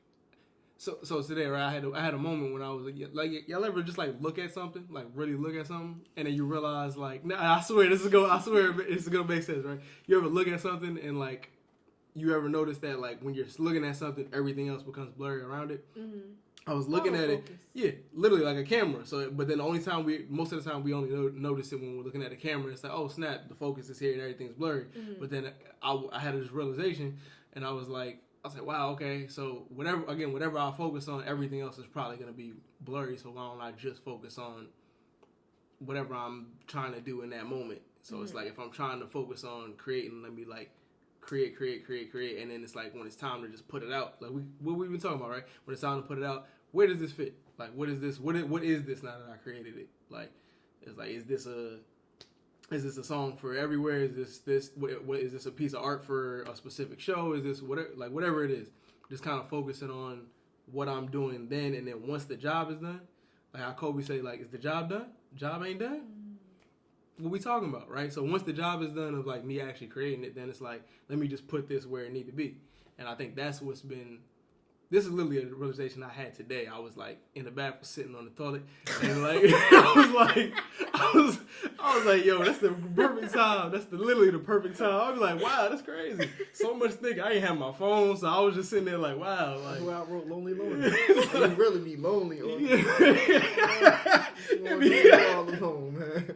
so today, right? I had a moment when I was like, y'all ever just like look at something, like really look at something, and then you realize like, nah, I swear it's gonna make sense, right? You ever look at something and like, you ever notice that like when you're looking at something, everything else becomes blurry around it? Mm-hmm. I was looking at it, literally like a camera. So, but then most of the time we only notice it when we're looking at the camera. It's like, oh snap, the focus is here and everything's blurry. Mm-hmm. But then I had this realization, and I was like, wow, okay. So whatever I focus on, everything else is probably gonna be blurry. So why don't I just focus on whatever I'm trying to do in that moment? So It's like if I'm trying to focus on creating, let me like create, and then it's like when it's time to just put it out, like what we've been talking about, right? When it's time to put it out, where does this fit? Like, what is this? What is this now that I created it? Like, it's like, is this a song for everywhere? Is this what is this a piece of art for a specific show? Is this whatever it is? Just kind of focusing on what I'm doing then, and then once the job is done, like how Kobe say, like, is the job done? Job ain't done. What we talking about, right? So once the job is done of like me actually creating it, then it's like, let me just put this where it need to be. And I think that's what's been, this is literally a realization I had today. I was like in the bathroom sitting on the toilet, and like I was like, yo, that's the perfect time. That's literally the perfect time. I was like, wow, that's crazy. So much thinking. I ain't have my phone, so I was just sitting there like, wow. Like, who I wrote Lonely. You really be lonely. You want to be all alone, man.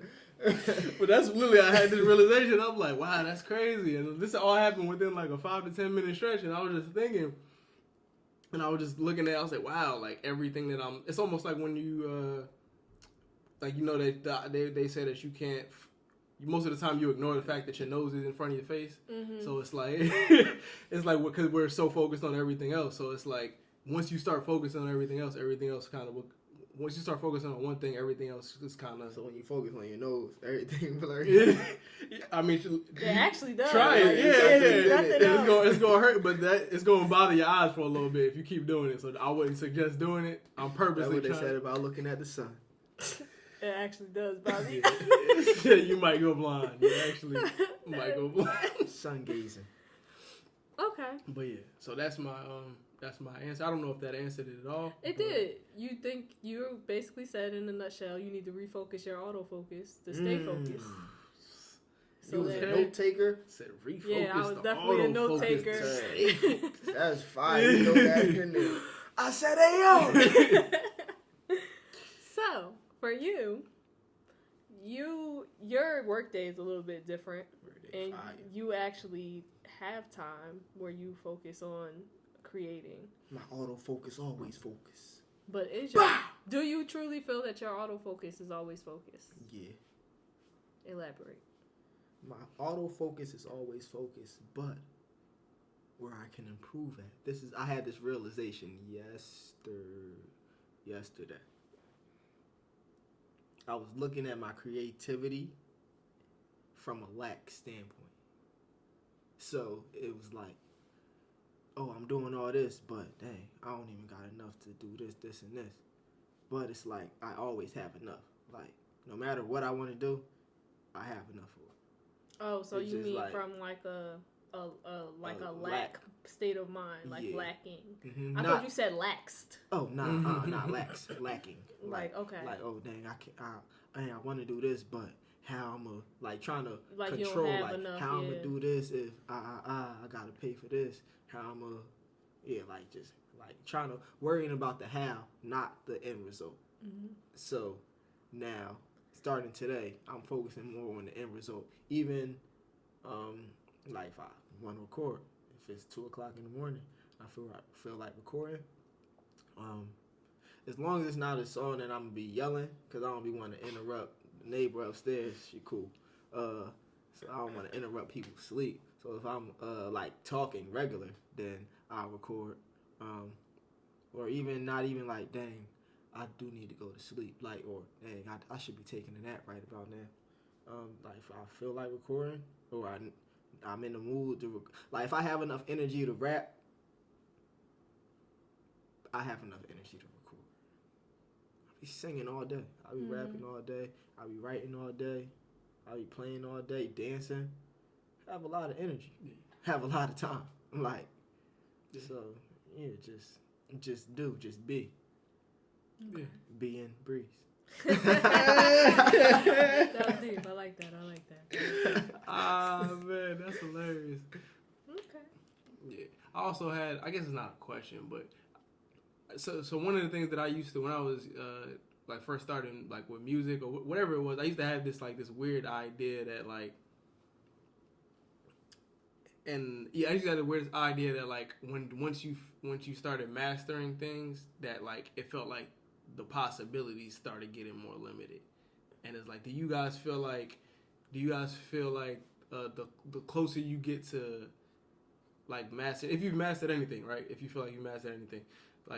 But that's literally, I had this realization. I'm like, wow, that's crazy. And this all happened within like a 5 to 10 minute stretch. And I was just thinking, and I was just looking at it, I was like, wow, like everything that it's almost like when you, like, you know, they say that you can't, most of the time you ignore the fact that your nose is in front of your face. Mm-hmm. So it's like, because we're so focused on everything else. So it's like, once you start focusing on everything else kind of once you start focusing on one thing, everything else is kind of. So when you focus on your nose, everything blurry. I mean, it actually does. try Like, it. nothing else. It's gonna hurt, but it's gonna bother your eyes for a little bit if you keep doing it. So I wouldn't suggest doing it. I'm purposely. That's what they said about looking at the sun. It actually does bother you. Yeah, you might go blind. You actually might go blind. Sun gazing. Okay. But yeah, so that's my answer. I don't know if that answered it at all. It did. You think you basically said in a nutshell, you need to refocus your autofocus to stay focused. You was a that- note taker. Said refocus. Yeah, I was the definitely a note autofocus taker. to stay focused. That's fire. You know that in there. I said, hey, yo. So, for you, your workday is a little bit different, and you actually have time where you focus on creating. My autofocus always focus. But do you truly feel that your autofocus is always focused? Yeah. Elaborate. My autofocus is always focused, but where I can improve at. I had this realization yesterday. I was looking at my creativity from a lack standpoint. So it was like, oh, I'm doing all this, but dang, I don't even got enough to do this, and this. But it's like, I always have enough. Like, no matter what I want to do, I have enough for it. Oh, so It's you just mean like from like a lack state of mind, like lacking. Mm-hmm. I thought you said laxed. Oh, not lax, lacking. Okay. Like, oh dang, I want to do this, but how I'm trying to Like you control don't have enough, how I'm gonna do this if I gotta pay for this. How I'm trying to worrying about the how, not the end result. Mm-hmm. So now, starting today, I'm focusing more on the end result. Even if I want to record, if it's 2:00 in the morning, I feel like recording. As long as it's not a song that I'm gonna be yelling, cause I don't be wanting to interrupt the neighbor upstairs. She cool. So I don't want to interrupt people's sleep. So if I'm talking regular, then I'll record. Or even not even like, dang, I do need to go to sleep. Or dang, I should be taking a nap right about now. If I feel like recording, or I'm in the mood to if I have enough energy to rap, I have enough energy to record. I'll be singing all day. I'll be rapping all day. I'll be writing all day. I'll be playing all day, dancing. Have a lot of energy. Have a lot of time. So yeah, just be. Okay. Be and breeze. That was deep. I like that. Man, that's hilarious. Okay. Yeah. I also had, I guess it's not a question, but so one of the things that I used to, when I was first starting with music or whatever it was, I used to have this weird idea that I used to have the weirdest idea that once you started mastering things, that it felt like the possibilities started getting more limited. And it's do you guys feel like the closer you get to master, if you've mastered anything, right? If you feel like you mastered anything,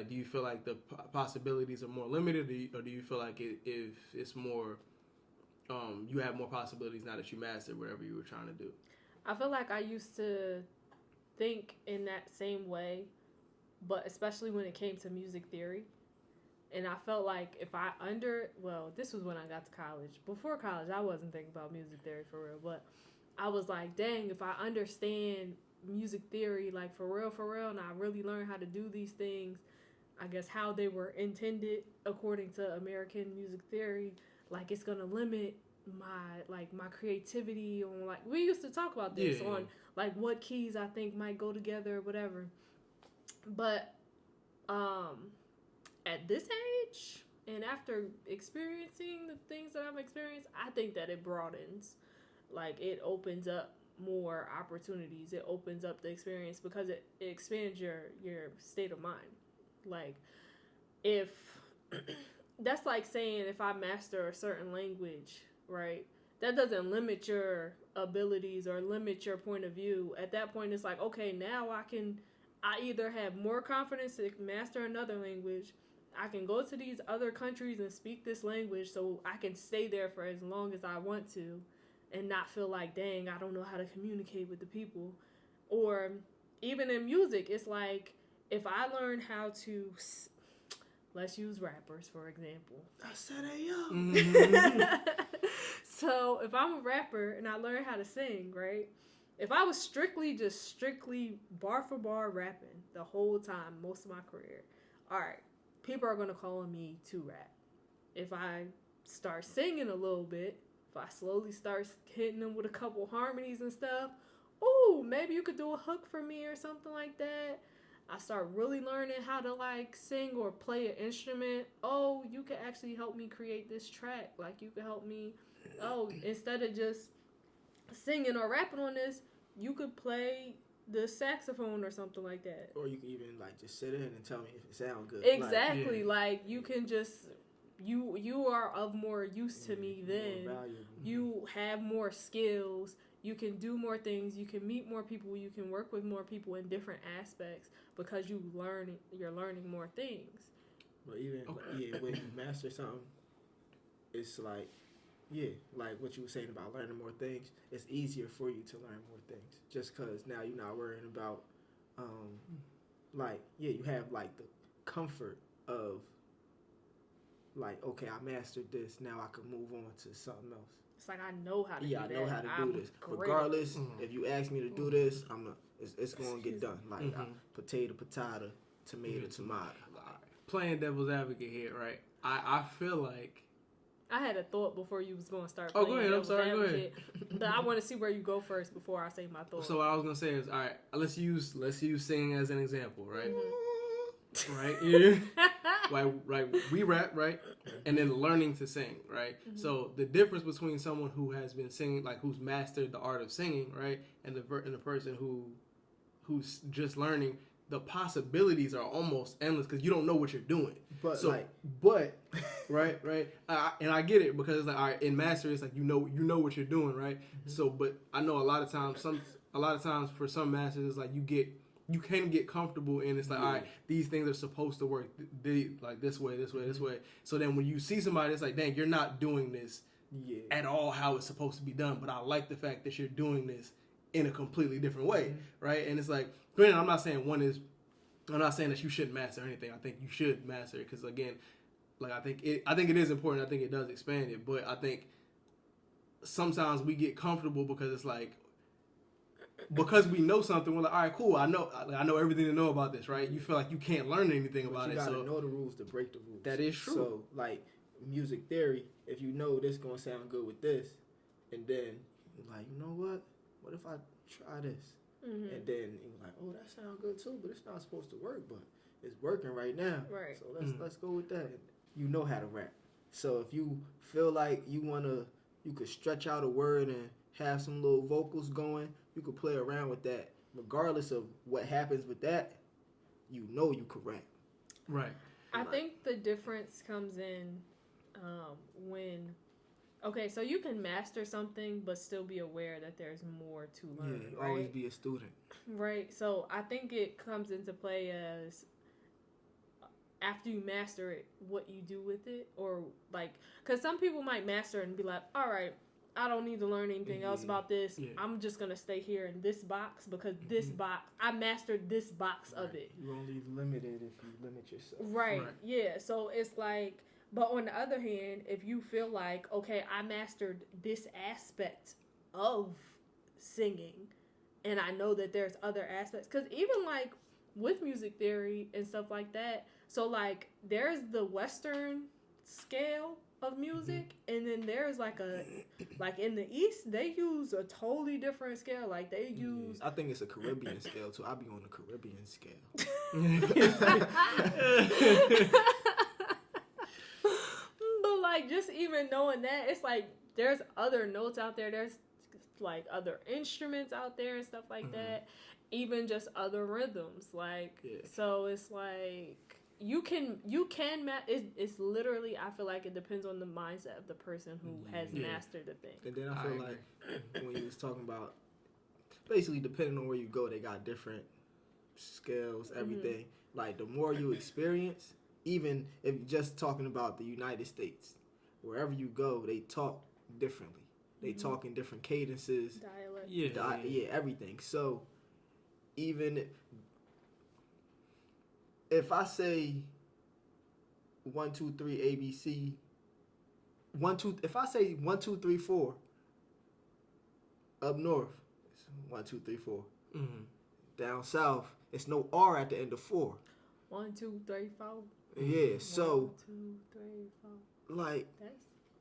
do you feel like the possibilities are more limited, or do you feel like if it's more, you have more possibilities now that you mastered whatever you were trying to do? I feel like I used to think in that same way, but especially when it came to music theory. And I felt like this was when I got to college. Before college, I wasn't thinking about music theory for real, but I was like, dang, if I understand music theory, for real, and I really learn how to do these things, I guess how they were intended according to American music theory, it's gonna limit my creativity on we used to talk about this on what keys I think might go together or whatever. But at this age and after experiencing the things that I've experienced, I think that it broadens. It opens up more opportunities. It opens up the experience because it expands your state of mind. If that's saying if I master a certain language, right, that doesn't limit your abilities or limit your point of view. At that point, it's okay, now I either have more confidence to master another language, I can go to these other countries and speak this language so I can stay there for as long as I want to and not feel like, dang, I don't know how to communicate with the people. Or even in music, it's like, if I learn how to, let's use rappers, for example. I said, hey, yo. Mm-hmm. So if I'm a rapper and I learn how to sing, right? If I was strictly bar for bar rapping the whole time, most of my career, all right, people are going to call on me to rap. If I start singing a little bit, if I slowly start hitting them with a couple harmonies and stuff, ooh, maybe you could do a hook for me or something like that. I start really learning how to like sing or play an instrument. Oh, you could actually help me create this track. Like you could help me. Oh, instead of just singing or rapping on this, you could play the saxophone or something like that. Or you can even like just sit in and tell me if it sounds good. Exactly. Like you can just you are of more use to me then. You have more skills. You can do more things. You can meet more people. You can work with more people in different aspects because you're learning more things. But even when you master something, it's like, like what you were saying about learning more things. It's easier for you to learn more things just because now you're not worrying about, you have like the comfort of like, okay, I mastered this. Now I can move on to something else. It's like I know how to do that. I know how to do this. Great. Regardless, if you ask me to do this, it's going to get done. Like potato, tomato. Playing devil's advocate here, right? I feel like I had a thought before you was going to start. Oh, go ahead. I'm sorry. Go ahead. But I want to see where you go first before I say my thought. So what I was gonna say is, all right, let's use singing as an example, right? Right? Yeah. Like we rap, right? And then learning to sing, right? Mm-hmm. So the difference between someone who has been singing, like who's mastered the art of singing, right, and the person who's just learning, the possibilities are almost endless because you don't know what you're doing. But right, and I get it because it's like, all right, in mastery, it's like you know what you're doing, right? Mm-hmm. So, but I know a lot of times for some masters, it's like you can get comfortable and it's like, all right, these things are supposed to work like this way. So then when you see somebody, it's like, dang, you're not doing this at all how it's supposed to be done. But I like the fact that you're doing this in a completely different way, right? And it's like, granted, I'm not saying that you shouldn't master anything. I think you should master it because, again, like I think it is important. I think it does expand it. But I think sometimes we get comfortable because it's like, because we know something, we're like, all right, cool. I know everything to know about this, right? You feel like you can't learn anything about it. You gotta know the rules to break the rules. That is true. So, like music theory, if you know this gonna sound good with this, and then you're like, you know what? What if I try this? Mm-hmm. And then you're like, oh, that sounds good too, but it's not supposed to work, but it's working right now. Right. So let's go with that. You know how to rap. So if you feel like you could stretch out a word and have some little vocals going, you could play around with that. Regardless of what happens with that, you know you could rap. Right. I think the difference comes in when... Okay, so you can master something, but still be aware that there's more to learn. Yeah, right? Always be a student. Right. So I think it comes into play as after you master it, what you do with it, or like, because some people might master it and be like, all right, I don't need to learn anything else about this. Yeah. I'm just gonna stay here in this box because this box, I mastered this box of it. You're only limited if you limit yourself. Right. Yeah. So it's like. But on the other hand, if you feel like, okay, I mastered this aspect of singing, and I know that there's other aspects, because even like with music theory and stuff like that, so like there's the Western scale of music, and then there's like in the East, they use a totally different scale. Like they use... I think it's a Caribbean scale too. I'll be on the Caribbean scale. Like just even knowing that, it's like there's other notes out there, there's like other instruments out there and stuff like that, even just other rhythms, like so it's like you can it's literally, I feel like it depends on the mindset of the person who has mastered the thing. And then I feel like when you was talking about basically depending on where you go, they got different scales, everything. Like the more you experience, even if you're just talking about the United States, wherever you go, they talk differently. They talk in different cadences. Dialect. Yeah, everything. So even if I say 1, 2, 3 ABC, if I say 1, 2, 3, 4 up north, it's 1, 2, 3, 4. Down south, it's no R at the end of 4. 1, 2, 3, 4. Yeah, so 1, 2, 3, 4. like That's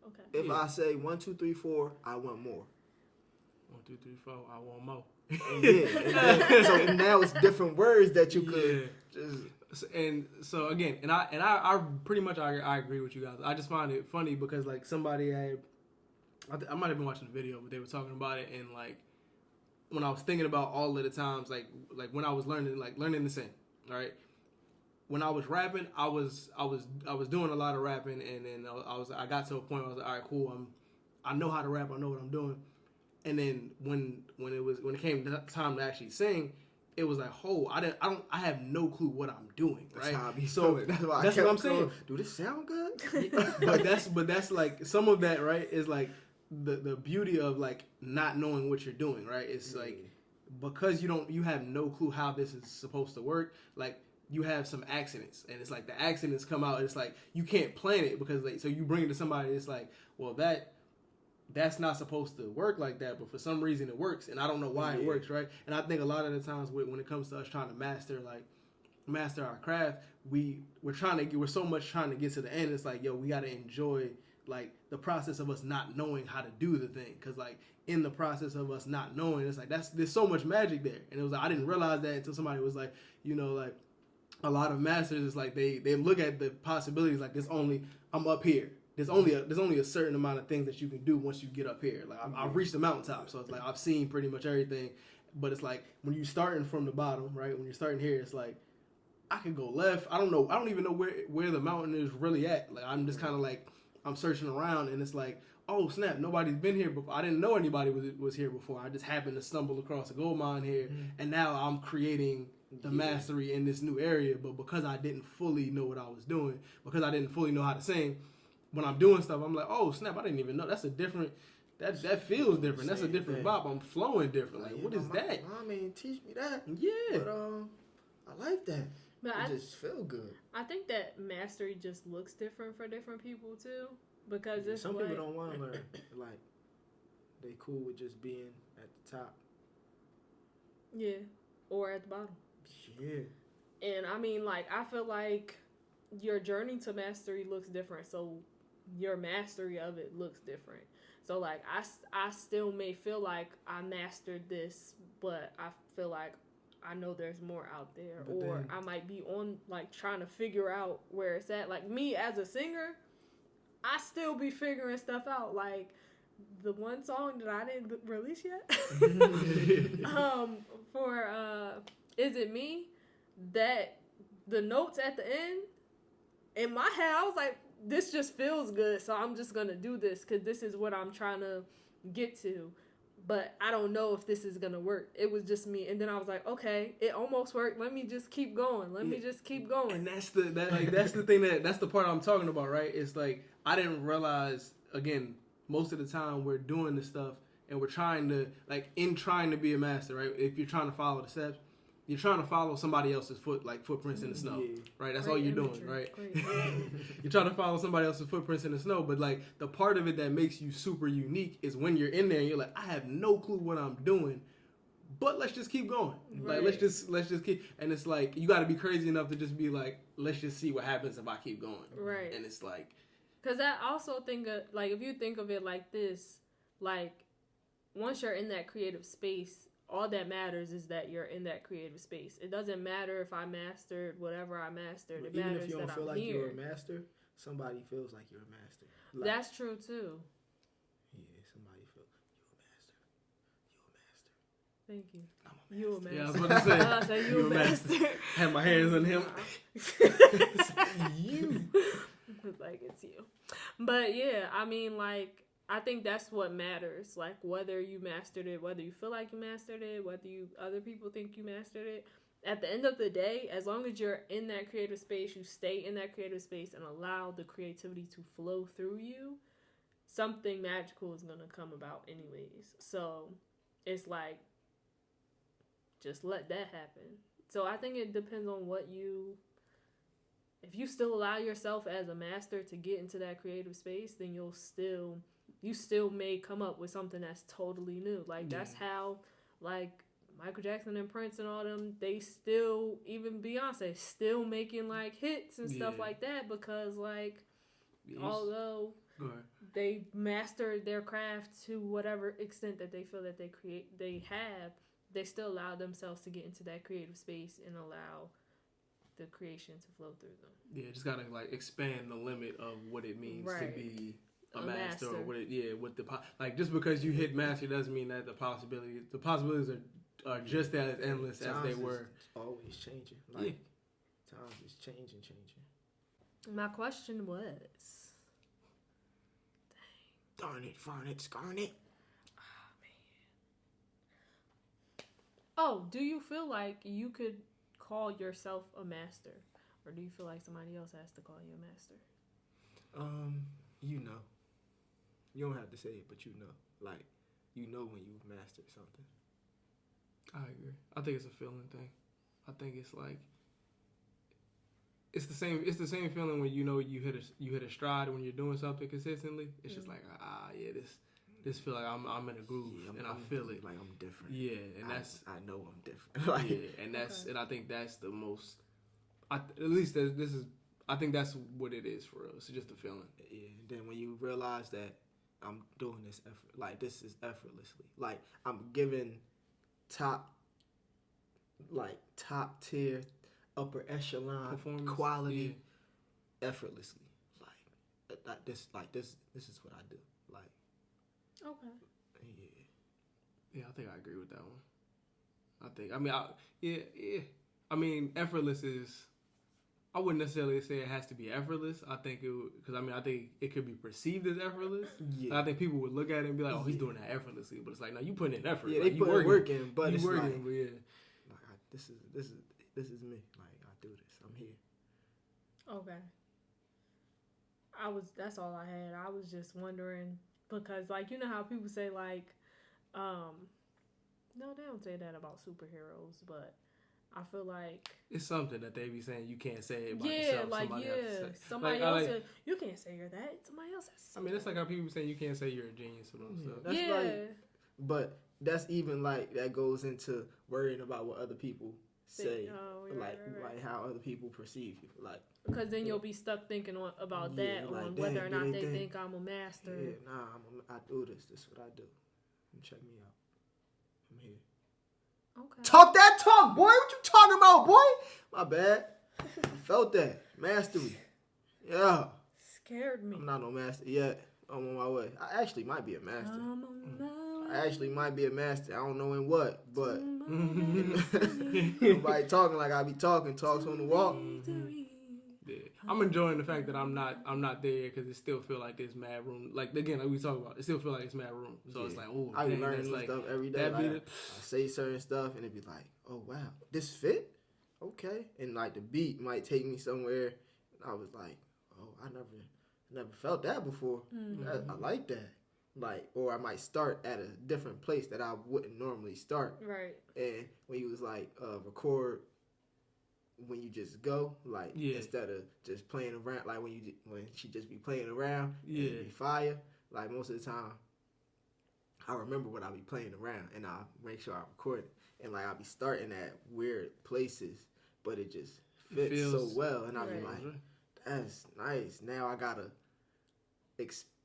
okay. if I say 1, 2, 3, 4, I want more. 1, 2, 3, 4. I want more. So now it's different words that you could just. And so again, and I pretty much I agree with you guys. I just find it funny because like somebody I might have been watching a video, but they were talking about it, and like when I was thinking about all of the times like when I was learning to sing, right? When I was rapping, I was doing a lot of rapping, and then I got to a point where I was like, all right, cool, I know how to rap, I know what I'm doing. And then when it came time to actually sing, it was like, I have no clue what I'm doing, right? That's how I be so feeling. That's why that's what I'm saying. Do this sound good? but that's like some of that, right? Is like the beauty of like not knowing what you're doing, right? It's like because you have no clue how this is supposed to work, like you have some accidents, and it's like the accidents come out, and it's like you can't plan it because like so you bring it to somebody, it's like, well that's not supposed to work like that, but for some reason it works, and I don't know why it works, right? And I think a lot of the times when it comes to us trying to master our craft, we're so much trying to get to the end. It's like, yo, we got to enjoy like the process of us not knowing how to do the thing, because like in the process of us not knowing, it's like there's so much magic there. And it was like, I didn't realize that until somebody was like, like a lot of masters, it's like they look at the possibilities like I'm up here. There's only a certain amount of things that you can do once you get up here. Like I've reached the mountaintop, so it's like I've seen pretty much everything. But it's like when you're starting from the bottom, right? When you're starting here, it's like I could go left. I don't know. I don't even know where the mountain is really at. Like I'm just kind of like I'm searching around, and it's like, oh snap, nobody's been here before. I didn't know anybody was here before. I just happened to stumble across a gold mine here, and now I'm creating the mastery in this new area. But because I didn't fully know what I was doing, because I didn't fully know how to sing, when I'm doing stuff, I'm like, oh snap, I didn't even know. That's a different. That feels different. That's a different vibe. I'm flowing different. Like, what is that? Mom ain't teach me that. Yeah. But I like that. But it just feel good. I think that mastery just looks different for different people too, because it's some people don't want to learn. Like they cool with just being at the top. Yeah, or at the bottom. Yeah. And I mean, like, I feel like your journey to mastery looks different, so your mastery of it looks different. So like I still may feel like I mastered this, but I feel like I know there's more out there, or I might be on like trying to figure out where it's at. Like me as a singer, I still be figuring stuff out. Like the one song that I didn't release yet, for Is It Me, that the notes at the end, in my head I was like, this just feels good, so I'm just gonna do this because this is what I'm trying to get to. But I don't know if this is gonna work. It was just me, and then I was like, okay, it almost worked. Let me just keep going. Let me just keep going. And that's the thing that's the part I'm talking about, right? It's like I didn't realize, again, most of the time we're doing this stuff and we're trying to be a master, right? If you're trying to follow the steps, you're trying to follow somebody else's footprints in the snow, right? That's all you're doing, right? You're trying to follow somebody else's footprints in the snow, but like the part of it that makes you super unique is when you're in there and you're like, I have no clue what I'm doing, but let's just keep going. Right. Like let's just keep, and it's like you got to be crazy enough to just be like, let's just see what happens if I keep going, right? And it's like, because I also think of, like, if you think of it like this, like once you're in that creative space, all that matters is that you're in that creative space. It doesn't matter if I mastered whatever I mastered. It matters that I'm here. Even if you don't feel like you're a master, somebody feels like you're a master. Like, that's true too. Yeah, somebody feels you're a master. Thank you. You a master. Yeah, I was about to say. You a master. Had my hands on him. You. Like, it's you. But yeah, I mean, like, I think that's what matters. Like, whether you mastered it, whether you feel like you mastered it, whether other people think you mastered it, at the end of the day, as long as you're in that creative space, you stay in that creative space and allow the creativity to flow through you, something magical is going to come about anyways. So it's like, just let that happen. So I think it depends on if you still allow yourself as a master to get into that creative space, then you still may come up with something that's totally new. Like, that's how, like, Michael Jackson and Prince and all them, they still, even Beyonce, still making, like, hits and stuff like that because, like, although they mastered their craft to whatever extent that they feel that they still allow themselves to get into that creative space and allow the creation to flow through them. Yeah, just gotta like expand the limit of what it means to be a master, or what like just because you hit master doesn't mean that the possibilities are just as endless as they were. It's always changing. Like times is changing. My question was, darn it, farn it, scarn it. Oh, do you feel like you could call yourself a master? Or do you feel like somebody else has to call you a master? You know. You don't have to say it, but you know. Like, you know when you've mastered something. I agree. I think it's a feeling thing. I think it's like it's the same feeling when you know you hit a stride when you're doing something consistently. It's just like this feel like I'm in a groove and I feel it. Like I'm different. Yeah, and I know I'm different. Like, and and I think that's the most. I think that's what it is for us. It's just a feeling. Yeah. And then when you realize that I'm doing this effort, like this is effortlessly. Like I'm giving top tier, upper echelon performance quality effortlessly. Like this is what I do. Like. Okay. Yeah, I think I agree with that one. I mean, effortless is. I wouldn't necessarily say it has to be effortless. I think I think it could be perceived as effortless. Yeah. I think people would look at it and be like, "Oh, he's doing that effortlessly," but it's like, no, you putting in effort. Yeah, like, they put work in, but it's working, like, but yeah. Like this is me. Like I do this. I'm here. Okay. That's all I had. I was just wondering because, like, you know how people say like, no, they don't say that about superheroes, but I feel like it's something that they be saying you can't say it about yourself. Somebody else said you can't say you're that. Somebody else has to say it's like how people say you can't say you're a genius or stuff. That's like, but that's even like that goes into worrying about what other people say, like how other people perceive you, like because then you'll be stuck thinking about that like, on whether or not they think I'm a master. Yeah, I do this. This is what I do. Check me out. I'm here. Okay. Talk that talk, boy. What you talking about, boy? My bad. I felt that. Mastery. Yeah. Scared me. I'm not no master yet. I'm on my way. I actually might be a master. I don't know in what, but nobody talking like I be talking. Talks on the walk. Yeah. I'm enjoying the fact that I'm not there because it still feel like there's mad room. Like again, like we talk about, it still feel like it's mad room. So it's like, oh, I be learning some stuff every day. Like, I say certain stuff and it be like, oh wow, this fit, okay, and like the beat might take me somewhere. And I was like, oh, I never felt that before. I like that. Like, or I might start at a different place that I wouldn't normally start. Right. And when you was like record. When you just go, like instead of just playing around, like when she just be playing around, and be fire. Like most of the time, I remember what I be playing around, and I make sure I record it, and like I be starting at weird places, but it just fits so well, and I be like, that's nice. Now I gotta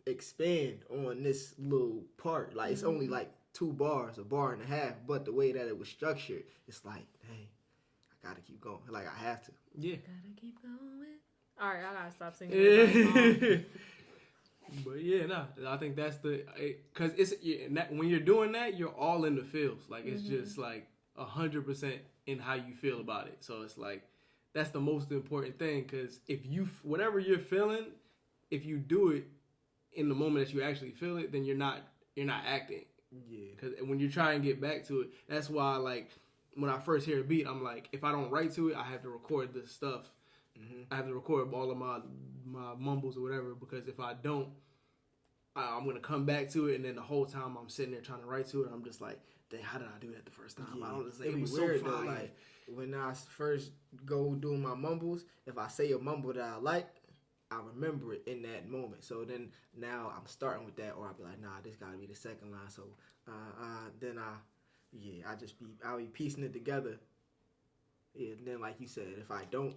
expand on this little part. Like it's only like 2 bars, a bar and a half, but the way that it was structured, it's like, dang. Gotta keep going. Like I have to. Yeah. Gotta keep going. All right, I gotta stop singing. But yeah, I think that's because when you're doing that, you're all in the feels. Like it's just like 100% in how you feel about it. So it's like that's the most important thing. Because if whatever you're feeling, if you do it in the moment that you actually feel it, then you're not acting. Yeah. Because when you try and get back to it, that's why like. when I first hear a beat, I'm like, if I don't write to it, I have to record this stuff. I have to record all of my mumbles or whatever, because if I don't, I'm going to come back to it, and then the whole time I'm sitting there trying to write to it, I'm just like, dang, how did I do that the first time? Yeah. I don't just It'd it be was weird so though. fire. Like when I first go doing my mumbles, if I say a mumble that I like, I remember it in that moment. So then now I'm starting with that, or I'll be like, nah, this gotta be the second line. So then I'll be piecing it together. Yeah, and then like you said, if I don't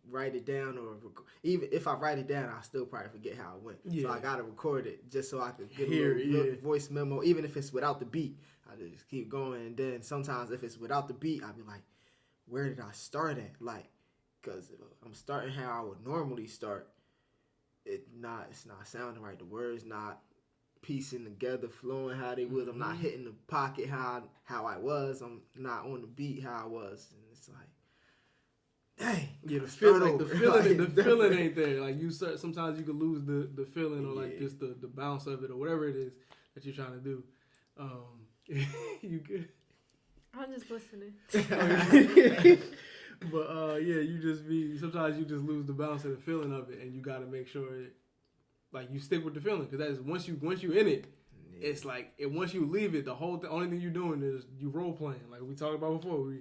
write it down, or even if I write it down, I'll still probably forget how it went. Yeah. So I gotta record it just so I could get a little voice memo, even if it's without the beat. I just keep going, and then sometimes if it's without the beat, I'll be like, where did I start at? Like, because I'm starting how I would normally start. It's not sounding right. The words not piecing together, flowing how they was. I'm not hitting the pocket how I was. I'm not on the beat how I was, and it's like, dang. Yeah, the feeling ain't there. Like sometimes you can lose the feeling, or like just the bounce of it, or whatever it is that you're trying to do. You good? I'm just listening. But sometimes you just lose the balance of the feeling of it, and you got to make sure like you stick with the feeling, because that's once you in it, it's like once you leave it, the only thing you're doing is you role playing, like we talked about before.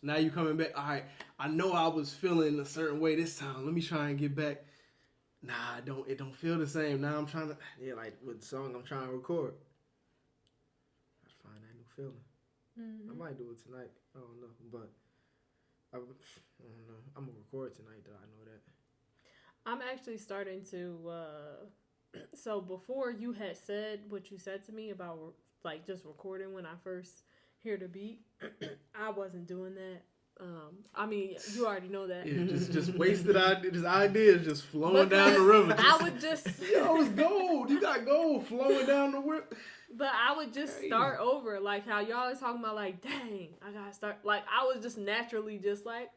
Now you coming back. All right, I know I was feeling a certain way this time. Let me try and get back. Nah, it don't feel the same. Now I'm trying to like with the song I'm trying to record. I find that new feeling. I might do it tonight. I don't know, but. I don't know. I'm gonna record tonight, though. I know that. I'm actually starting to. So before you had said what you said to me about like just recording when I first hear the beat, I wasn't doing that. I mean, you already know that. Yeah, just wasted ideas just flowing down the river. I would just. Yo, it's gold. You got gold flowing down the river. But I would just start over, like how y'all is talking about, like, dang, I gotta start. Like, I was just naturally just like,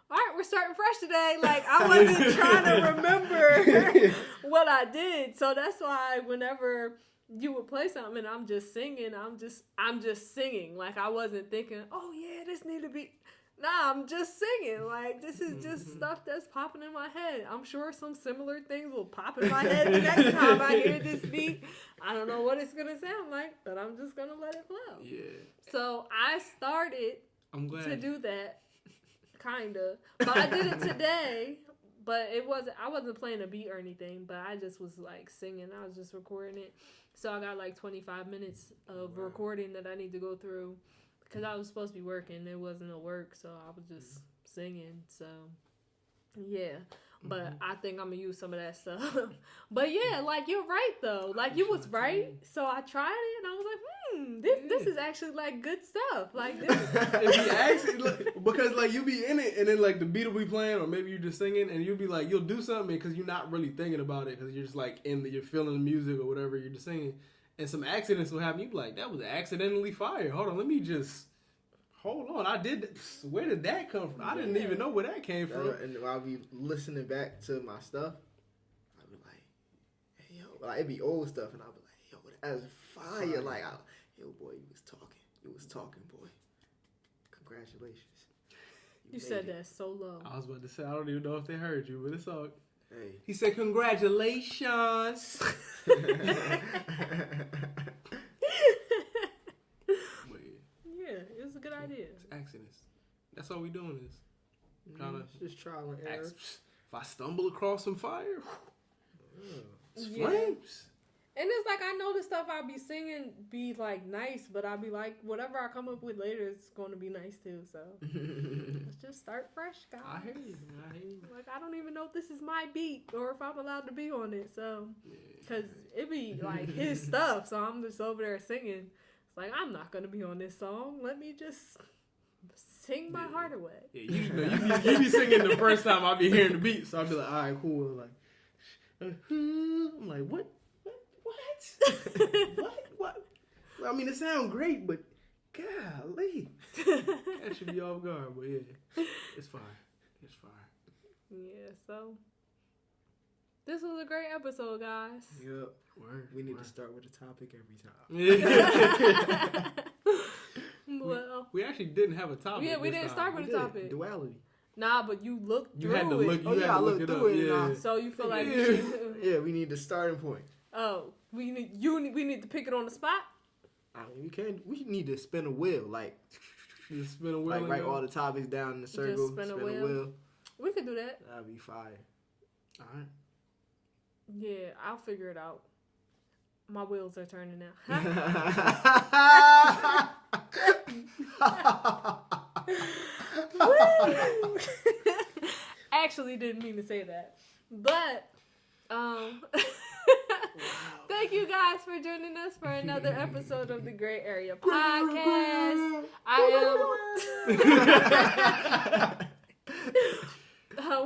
all right, we're starting fresh today. Like, I wasn't trying to remember what I did. So that's why whenever you would play something and I'm just singing, I'm just singing. Like, I wasn't thinking, oh yeah, this need to be. Nah, I'm just singing. Like, this is just stuff that's popping in my head. I'm sure some similar things will pop in my head the next time I hear this beat. I don't know what it's going to sound like, but I'm just going to let it flow. Yeah. So I started to do that, kind of. But I did it today, but I wasn't playing a beat or anything, but I just was, like, singing. I was just recording it. So I got, like, 25 minutes of recording that I need to go through. Because I was supposed to be working. It wasn't a work, so I was just singing. So, yeah. But I think I'm going to use some of that stuff. But, yeah, like, you're right, though. Like, you was right. So I tried it, and I was like, this is actually, like, good stuff. Like, this because, like, you be in it, and then, like, the beat will be playing, or maybe you're just singing, and you'll be like, you'll do something because you're not really thinking about it, because you're just, like, you're feeling the music or whatever, you're just singing. And some accidents will happen. You be like, that was accidentally fire. Hold on, let me just hold on. I did. Where did that come from? I didn't even know where that came from. And I'll be listening back to my stuff. I'll be like, hey, yo, like, it'd be old stuff, and I'll be like, yo, that's fire. Like, yo, boy, you was talking, boy. Congratulations. You said that so low. I was about to say, I don't even know if they heard you, but it's all. Hey. He said, congratulations. Yeah, it was a good idea. It's accidents. That's all we doing is just trial and error. If I stumble across some fire, it's flames. And it's like, I know the stuff I'll be singing be like nice, but I'll be like, whatever I come up with later is going to be nice too. So let's just start fresh, guys. I hear you. Like, I don't even know if this is my beat or if I'm allowed to be on it. So, because it be like his stuff. So I'm just over there singing. It's like, I'm not going to be on this song. Let me just sing my heart away. Yeah, you be singing the first time I be hearing the beat. So I'll be like, all right, cool. Like, I'm like, what? What? I mean, it sounds great, but golly, that should be off guard. But yeah, it's fine. Yeah. So this was a great episode, guys. Yep. We need to start with a topic every time. Well, we actually didn't have a topic. yeah, we didn't start with a topic. Duality. Nah, but you looked You through had to look. it. You had to look it up. Yeah. So you feel like Yeah, we need the starting point. we need to pick it on the spot. I mean, we need to spin a wheel, like Just spin a wheel. like write all the topics down in a circle. Just spin a wheel. We could do that. That'd be fire. All right. Yeah, I'll figure it out. My wheels are turning now. Actually, didn't mean to say that, but thank you guys for joining us for another episode of the Grae Area podcast.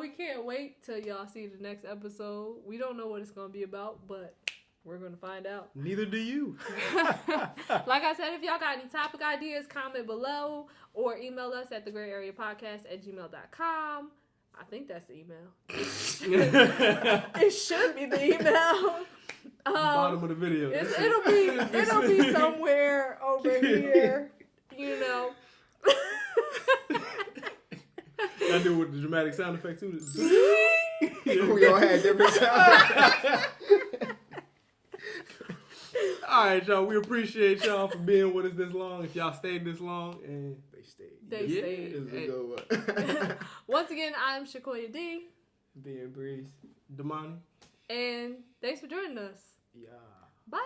We can't wait till y'all see the next episode. We don't know what it's gonna be about, but we're gonna find out. Neither do you. Like I said, if y'all got any topic ideas, comment below or email us at thegraeareapodcast@gmail.com. I think that's the email. It should be the email. Bottom of the video. It'll be somewhere over here. You know. I do with the dramatic sound effect too. We all had different sounds. All right, y'all. We appreciate y'all for being with us this long. If y'all stayed this long, and They stayed. It's a good one. Once again, I'm Shakoya D. Being Breeze. Damani. And thanks for joining us. Yeah. Bye.